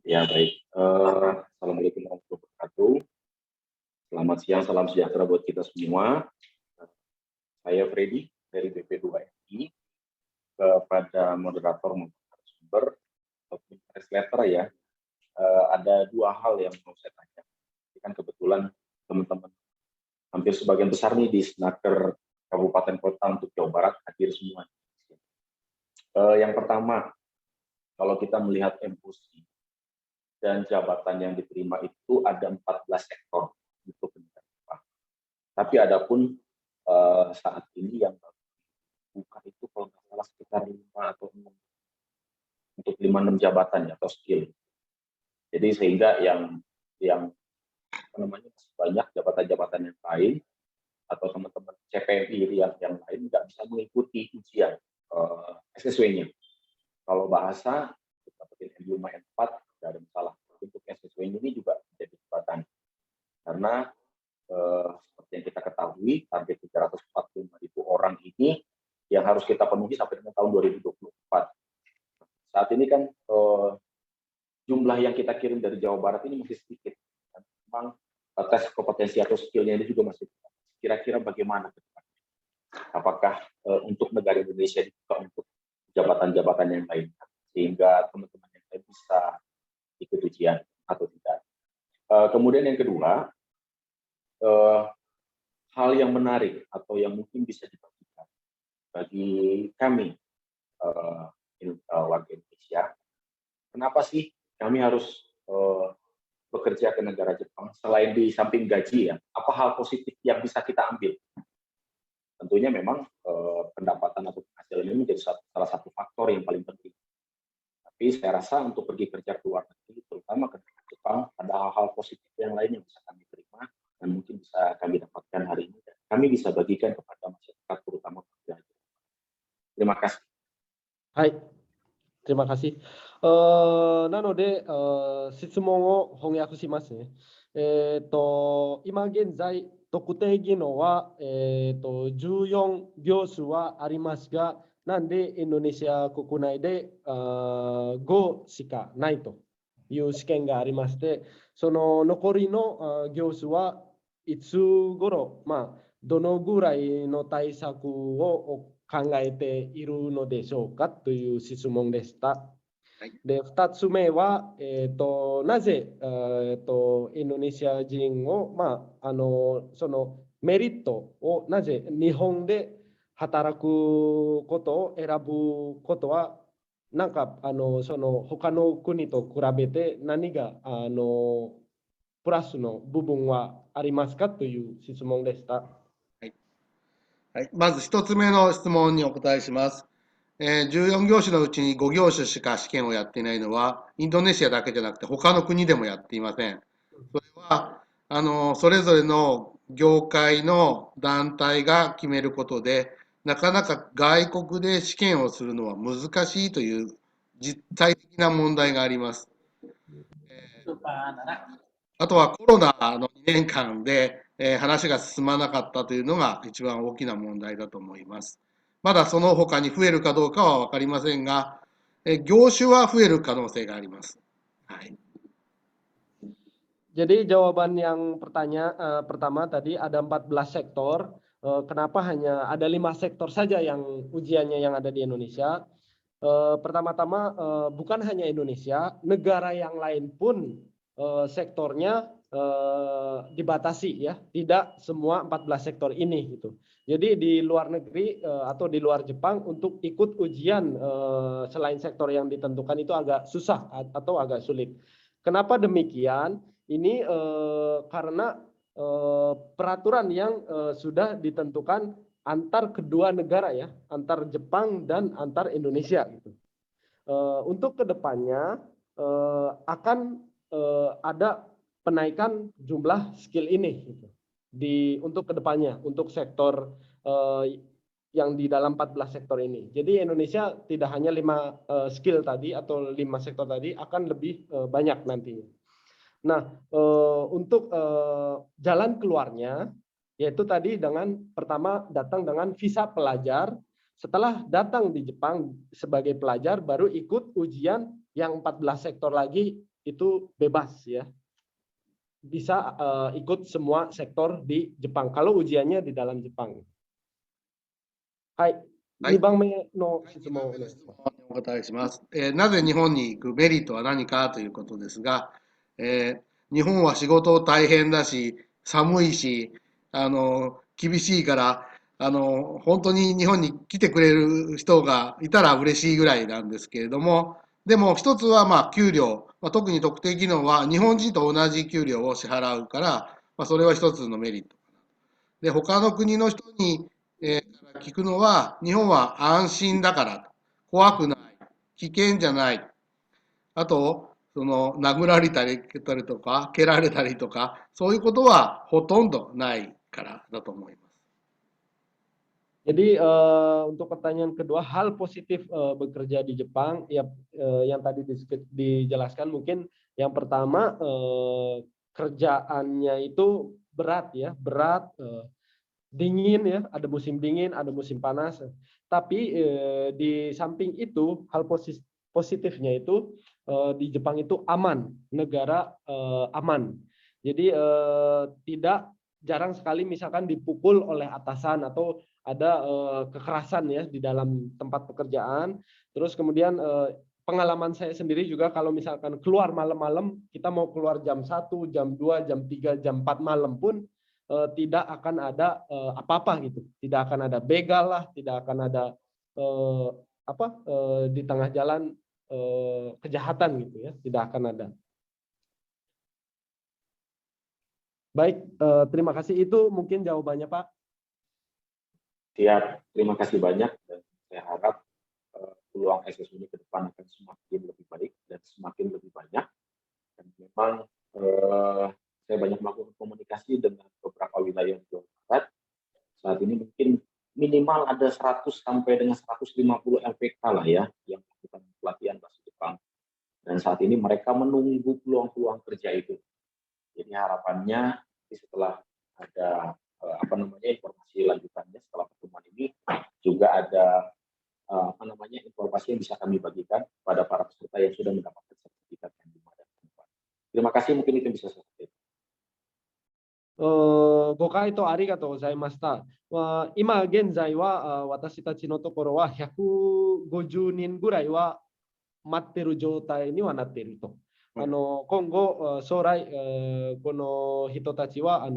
Ya baik, Assalamualaikum warahmatullahi wabarakatuh. Selamat siang, salam sejahtera buat kita semua. Saya Freddy dari BP2MI. kepada moderator maupun sumber ataupun translator ya. Ada dua hal yang mau saya tanya. Ini kan kebetulan teman-teman hampir sebagian besar nih di Snaker Kabupaten Kota untuk Jawa Barat hadir semua. Yang pertama, kalau kita melihat MOC dan jabatan yang diterima itu ada 14 sektor untuk pendidikan. Tapi adapun saat ini yang buka itu kalau nggak salah sekitar 5 atau 6 untuk 5-6 jabatan ya, atau skill. Jadi sehingga yang apa namanya masih banyak jabatan-jabatan yang lain atau teman-teman CPNI yang lain nggak bisa mengikuti ujian SSW-nya. Kalau bahasa kita dapetin MU 4 nggak ada masalah. Untuk SSW ini juga menjadi jabatan karena seperti yang kita ketahui target 345.000 orang ini yang harus kita penuhi sampai dengan tahun 2024. Saat ini kan jumlah yang kita kirim dari Jawa Barat ini masih sedikit. Memang tes kompetensi atau skillnya ini juga masih kira-kira bagaimana ke depan? Apakah untuk negara Indonesia dibuka untuk jabatan-jabatan yang lain sehingga teman-teman yang lain bisa ikut ujian atau tidak? Kemudian yang kedua, hal yang menarik atau yang mungkin bisa dibagikan bagi kami warga Indonesia, kenapa sih kami harus bekerja ke negara Jepang selain di samping gaji ya? Apa hal positif yang bisa kita ambil? Tentunya memang pendapatan atau penghasilan ini menjadi salah satu faktor yang paling penting. Tapi saya rasa untuk pergi kerja ke luar negeri, terutama ke negara Jepang, ada hal-hal positif yang lain yang bisa kami terima dan mungkin bisa kami dapatkan hari ini. Dan kami bisa bagikan kepada masyarakat, terutama pekerja. Terima kasih. Hai, terima kasih. なので、質問を翻訳しますね。今現在、特定技能は、14業種はありますが、なんでインドネシア国内で5しかないという試験がありまして、その残りの業種はいつ頃、どのぐらいの対策を考えているのでしょうかという質問でした。で、2つ目は、なぜ、インドネシア人を、そのメリットをなぜ日本で働くことを選ぶことは、なんかその他の国と比べて何がプラスの部分はありますかという質問でした。はい、まず1つ目の質問にお答えします。14業種のうちに5業種しか試験をやっていないのは、インドネシアだけじゃなくて他の国でもやっていません。それはそれぞれの業界の団体が決めることで、なかなか外国で試験をするのは難しいという実態的な問題があります。あとはコロナの2年間で話が進まなかったというのが一番大きな問題だと思います。まだその他に増えるかどうかは分かりませんが、業種は増える可能性があります。はい。Jadi jawaban yang pertama tadi ada 14 sektor. Kenapa hanya ada 5 sektor saja yang ujiannya yang ada di Indonesia? Pertama-tama bukan hanya Indonesia, negara yang lain pun sektornya dibatasi ya, tidak semua 14 sektor ini gitu. Jadi di luar negeri atau di luar Jepang untuk ikut ujian selain sektor yang ditentukan itu agak susah atau agak sulit. Kenapa demikian? Ini karena peraturan yang sudah ditentukan antar kedua negara ya, antar Jepang dan antar Indonesia gitu. Untuk kedepannya akan ada penaikan jumlah skill ini gitu. Untuk kedepannya, untuk sektor yang di dalam 14 sektor ini. Jadi Indonesia tidak hanya 5 skill tadi atau 5 sektor tadi, akan lebih banyak nantinya. Nah, untuk jalan keluarnya, yaitu tadi pertama datang dengan visa pelajar, setelah datang di Jepang sebagai pelajar, baru ikut ujian yang 14 sektor lagi itu bebas ya. Bisa ikut semua sektor di Jepang kalau ujiannya di dalam Jepang. Hai, 2番目の質問をお願いします。お答えします。なぜ日本に行くメリットは何かということですが、日本は仕事大変だし、寒いし、厳しいから、本当に日本に来てくれる人がいたら嬉しいぐらいなんですけれども、でも一つは給料、特に特定技能は日本人と同じ給料を支払うから、それは一つのメリット。で、他の国の人に、聞くのは、日本は安心だから、怖くない、危険じゃない。あと、殴られたりとか、蹴られたりとか、そういうことはほとんどないからだと思います。Jadi untuk pertanyaan kedua, hal positif bekerja di Jepang, ya yang tadi dijelaskan mungkin yang pertama kerjaannya itu berat ya, berat, dingin ya, ada musim dingin, ada musim panas. Tapi di samping itu hal positifnya itu di Jepang itu aman, negara aman. Jadi tidak jarang sekali misalkan dipukul oleh atasan atau ada kekerasan ya di dalam tempat pekerjaan. Terus kemudian pengalaman saya sendiri juga kalau misalkan keluar malam-malam, kita mau keluar jam 1, jam 2, jam 3, jam 4 malam pun tidak akan ada apa-apa gitu. Tidak akan ada begal lah, tidak akan ada di tengah jalan kejahatan gitu ya, tidak akan ada. Baik, terima kasih. Itu mungkin jawabannya, Pak. Siap, terima kasih banyak dan saya harap peluang SSU ini ke depan akan semakin lebih baik dan semakin lebih banyak. Dan memang saya banyak melakukan komunikasi dengan beberapa wilayah di Jawa Barat. Saat ini mungkin minimal ada 100 sampai dengan 150 LPK lah ya yang melakukan pelatihan bahasa Jepang. Dan saat ini mereka menunggu peluang-peluang kerja itu. Jadi harapannya setelah ada informasi lanjutannya setelah pertemuan ini juga ada informasi yang bisa kami bagikan kepada para peserta yang sudah mendapatkan sertifikat yang dimana. Terima kasih, mungkin itu bisa saya sampaikan. ご回答ありがとうございました。今現在は私たちのところは150人ぐらいは待っている状態にはなっていると。今後将来この人たちは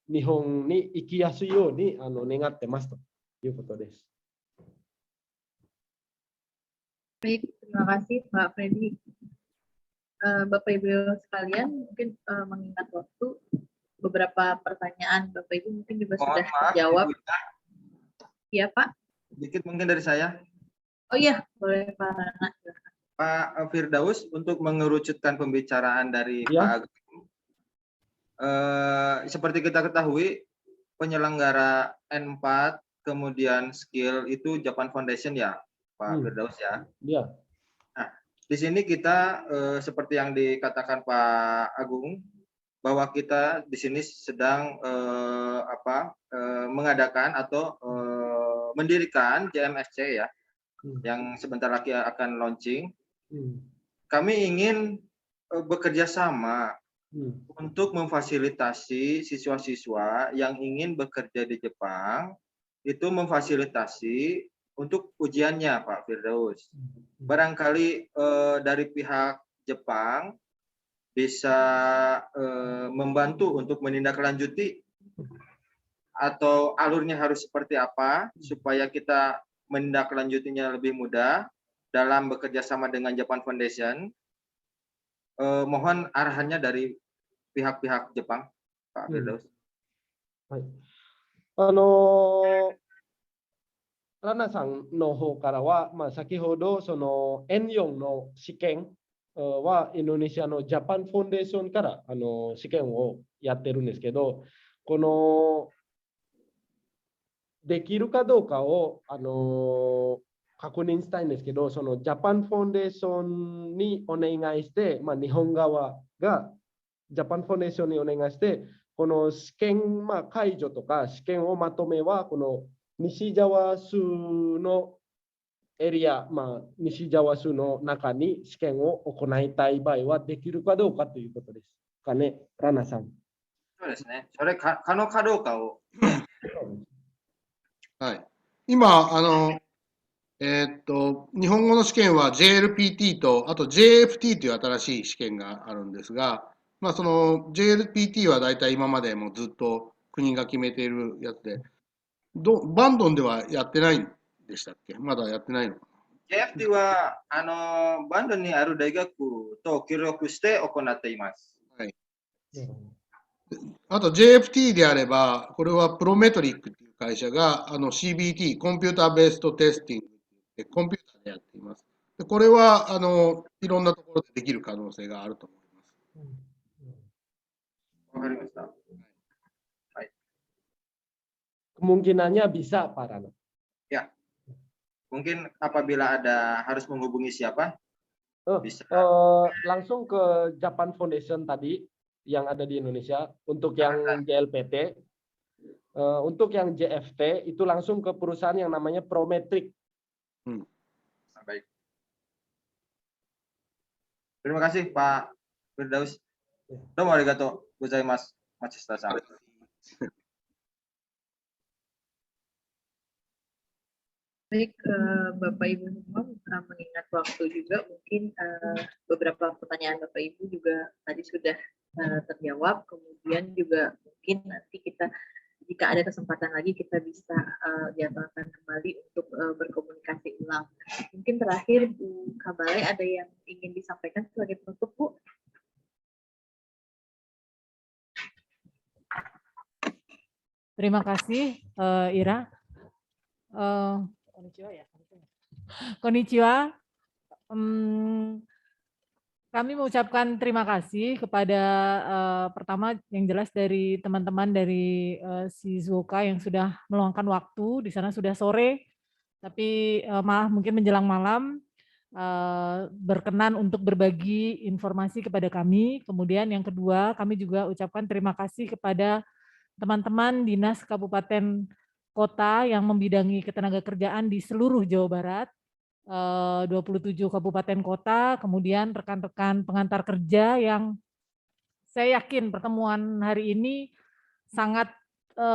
日本に行きやすいように願ってますということです。Baik, terima kasih Pak Freddy. Bapak Ibu sekalian, mungkin mengingat waktu, beberapa pertanyaan Bapak Ibu mungkin juga sudah terjawab. Iya Pak. Sedikit mungkin dari saya. Oh iya, boleh Pak Rana. Pak Firdaus, untuk mengerucutkan pembicaraan dari Pak Agung, seperti kita ketahui, penyelenggara N4 kemudian skill itu Japan Foundation ya, Pak Firdaus ya. Iya. Nah, di sini kita seperti yang dikatakan Pak Agung, bahwa kita di sini sedang mengadakan atau mendirikan JMSC ya, yang sebentar lagi akan launching. Kami ingin bekerja sama untuk memfasilitasi siswa-siswa yang ingin bekerja di Jepang, itu memfasilitasi untuk ujiannya Pak Firdaus. Barangkali dari pihak Jepang bisa membantu untuk menindaklanjuti atau alurnya harus seperti apa supaya kita menindaklanjutinya lebih mudah dalam bekerja sama dengan Japan Foundation. Mohon arahannya dari pihak-pihak Jepang, Pak Firdaus. ラナさんの方からは、先ほどその N4 の試験はインドネシアのジャパンフォンデーションから試験をやってるんですけど、このできるかどうかを確認したいんですけど、そのジャパンフォンデーションにお願いして、日本側がジャパンフォンデーションにお願いして、この試験解除とか試験をまとめはこの西ジャワ州のエリア、西ジャワ州の中に試験を行いたい場合はできるかどうかということですかね、ラナさん。そうですね。それ可能かどうかを。はい。今日本語の試験は JLPT と、あと JFT という新しい試験があるんですが、まあ、その JLPT はだいたい今までもずっと国が決めているやつで、バンドンではやってないんでしたっけ？まだやってないのかな？ JFT はバンドにある大学と協力して行っています。はい。あと JFT であれば、これはプロメトリックという会社がCBT、コンピューターベーストテスティングでコンピューターでやっています。でこれはいろんなところでできる可能性があると思います。わかりました。はい。Kemungkinannya bisa, Pak Rana. Ya, mungkin apabila ada harus menghubungi siapa? Bisa. Langsung ke Japan Foundation tadi yang ada di Indonesia untuk yang JLPT. Untuk yang JFT itu langsung ke perusahaan yang namanya Prometric. Baik. Terima kasih Pak Firdaus. Domo arigatou gozaimasu, Matsushita-san. Baik, Bapak Ibu semua, mengingat waktu juga mungkin beberapa pertanyaan Bapak Ibu juga tadi sudah terjawab. Kemudian juga mungkin nanti kita jika ada kesempatan lagi kita bisa jadwalkan kembali untuk berkomunikasi ulang. Mungkin terakhir Bu Kabale ada yang ingin disampaikan sebagai penutup, Bu? Terima kasih Ira. Konnichiwa. Kami mengucapkan terima kasih kepada pertama yang jelas dari teman-teman dari Shizuoka yang sudah meluangkan waktu. Di sana sudah sore, tapi malah mungkin menjelang malam berkenan untuk berbagi informasi kepada kami. Kemudian yang kedua, kami juga ucapkan terima kasih kepada teman-teman Dinas Kabupaten Kota yang membidangi ketenagakerjaan di seluruh Jawa Barat. 27 kabupaten kota, kemudian rekan-rekan pengantar kerja yang saya yakin pertemuan hari ini sangat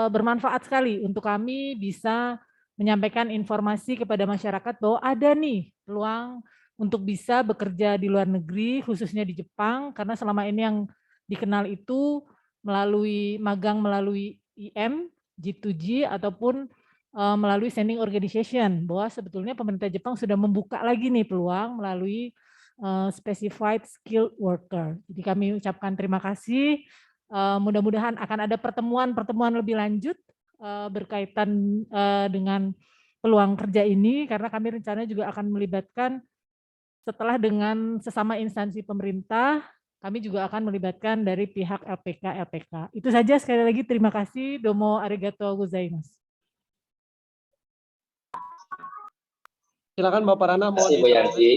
bermanfaat sekali untuk kami bisa menyampaikan informasi kepada masyarakat bahwa ada nih peluang untuk bisa bekerja di luar negeri, khususnya di Jepang, karena selama ini yang dikenal itu melalui magang melalui IM, G2G, ataupun melalui sending organization, bahwa sebetulnya pemerintah Jepang sudah membuka lagi nih peluang melalui specified skilled worker. Jadi kami ucapkan terima kasih. Mudah-mudahan akan ada pertemuan-pertemuan lebih lanjut berkaitan dengan peluang kerja ini, karena kami rencananya juga akan melibatkan setelah dengan sesama instansi pemerintah, kami juga akan melibatkan dari pihak LPK. Itu saja, sekali lagi terima kasih. Domo arigatou gozaimasu. Silakan Bapak Rana. Terima kasih Bu Yanti.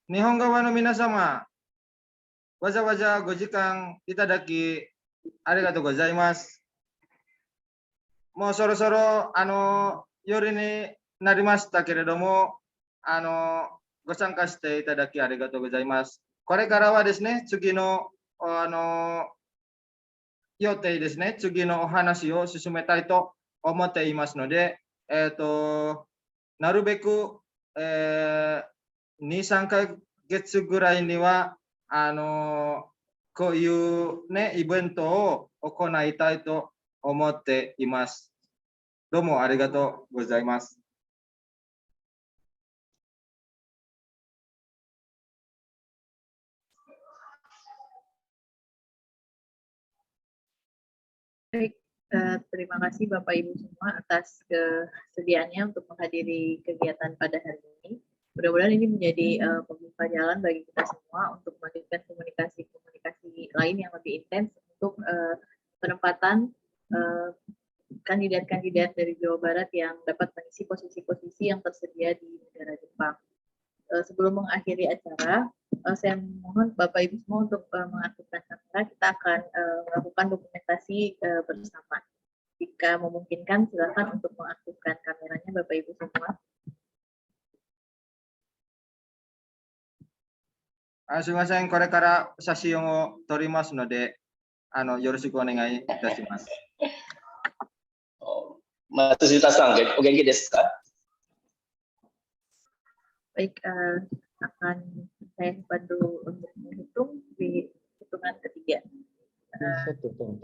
Nihon gawa no minasama, waza-waza 5時間いただきありがとうございます。もうそろそろ夜になりましたけれども、ご参加していただきありがとうございます。これからはですね、次の予定ですね、次のお話を進めたいと思っていますので、なるべく、2、3ヶ月ぐらいにはこういうね、イベントを行いたいと思っています。どうもありがとうございます。Baik, terima kasih Bapak Ibu semua atas kesediaannya untuk menghadiri kegiatan pada hari ini. Mudah-mudahan ini menjadi pembuka jalan bagi kita semua untuk melanjutkan komunikasi lain yang lebih intens untuk penempatan kandidat-kandidat dari Jawa Barat yang dapat mengisi posisi-posisi yang tersedia di negara Jepang. Sebelum mengakhiri acara, saya mohon Bapak Ibu semua untuk mengaktifkan kamera. Kita akan melakukan dokumentasi bersama. Jika memungkinkan, silakan untuk mengaktifkan kameranya Bapak Ibu semua. すみません、これから写真を撮りますので、yoroshiku onegai itashimasu. Matsushita-san, o genki desu ka? Baik, akan saya bantu untuk menghitung di hitungan ketiga. 1, 2,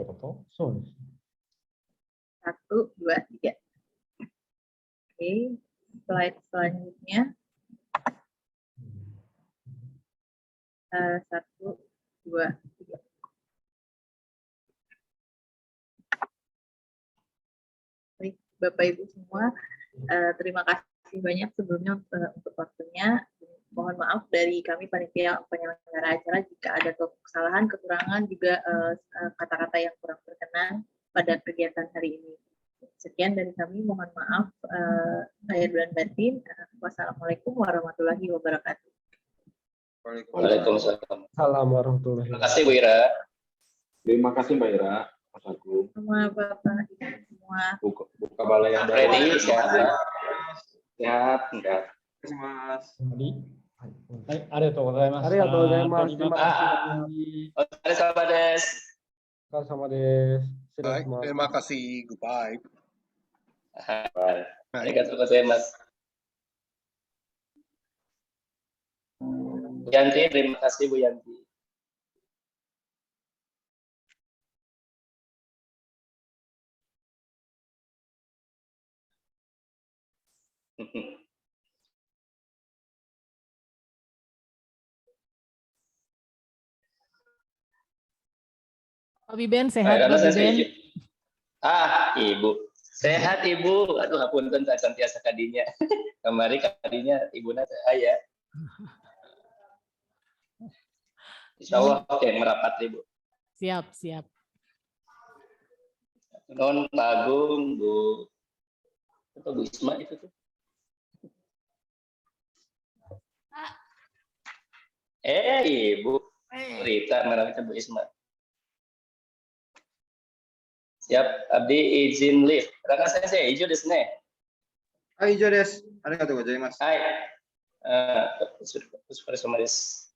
3. Oke, slide selanjutnya. 1, 2, 3. Baik, Bapak Ibu semua, terima kasih banyak sebelumnya untuk waktunya. Mohon maaf dari kami panitia penyelenggara acara jika ada kesalahan, kekurangan, juga kata-kata yang kurang berkenan pada kegiatan hari ini. Sekian dari kami, mohon maaf lahir dan batin. Wassalamualaikum warahmatullahi wabarakatuh. Waalaikumsalam. Salam warahmatullahi Terima kasih Bu Ira. Terima kasih Mbak Ira, Mas Agung. Semua Bapak Ibu semua. Buka balai yang baru. Freddy, sehat. Sehat, enggak. Mas. Arigatou gozaimasu. Terima kasih. Otsukare desu. Sama desu. Baik, terima kasih. Goodbye. Arigatou gozaimasu. Bu Yanti, terima kasih Bu Yanti. Pak Biben sehat, Pak Biben. Ibu. Sehat Ibu. Aduh, hapunten saya santiasa kadinya. Kemarin kadinya Ibu saya. Insya Allah yang merapat Ibu. Siap, siap. Non Pak Agung, Bu. Atau Bu Isma itu tuh. Ibu. Rita, merah itu Bu Isma. Siap, Abdi izin lift. Raka sensei, ijo desu ne. Ijo desu. Arigatou gozaimasu. Hai. Otsukare desu.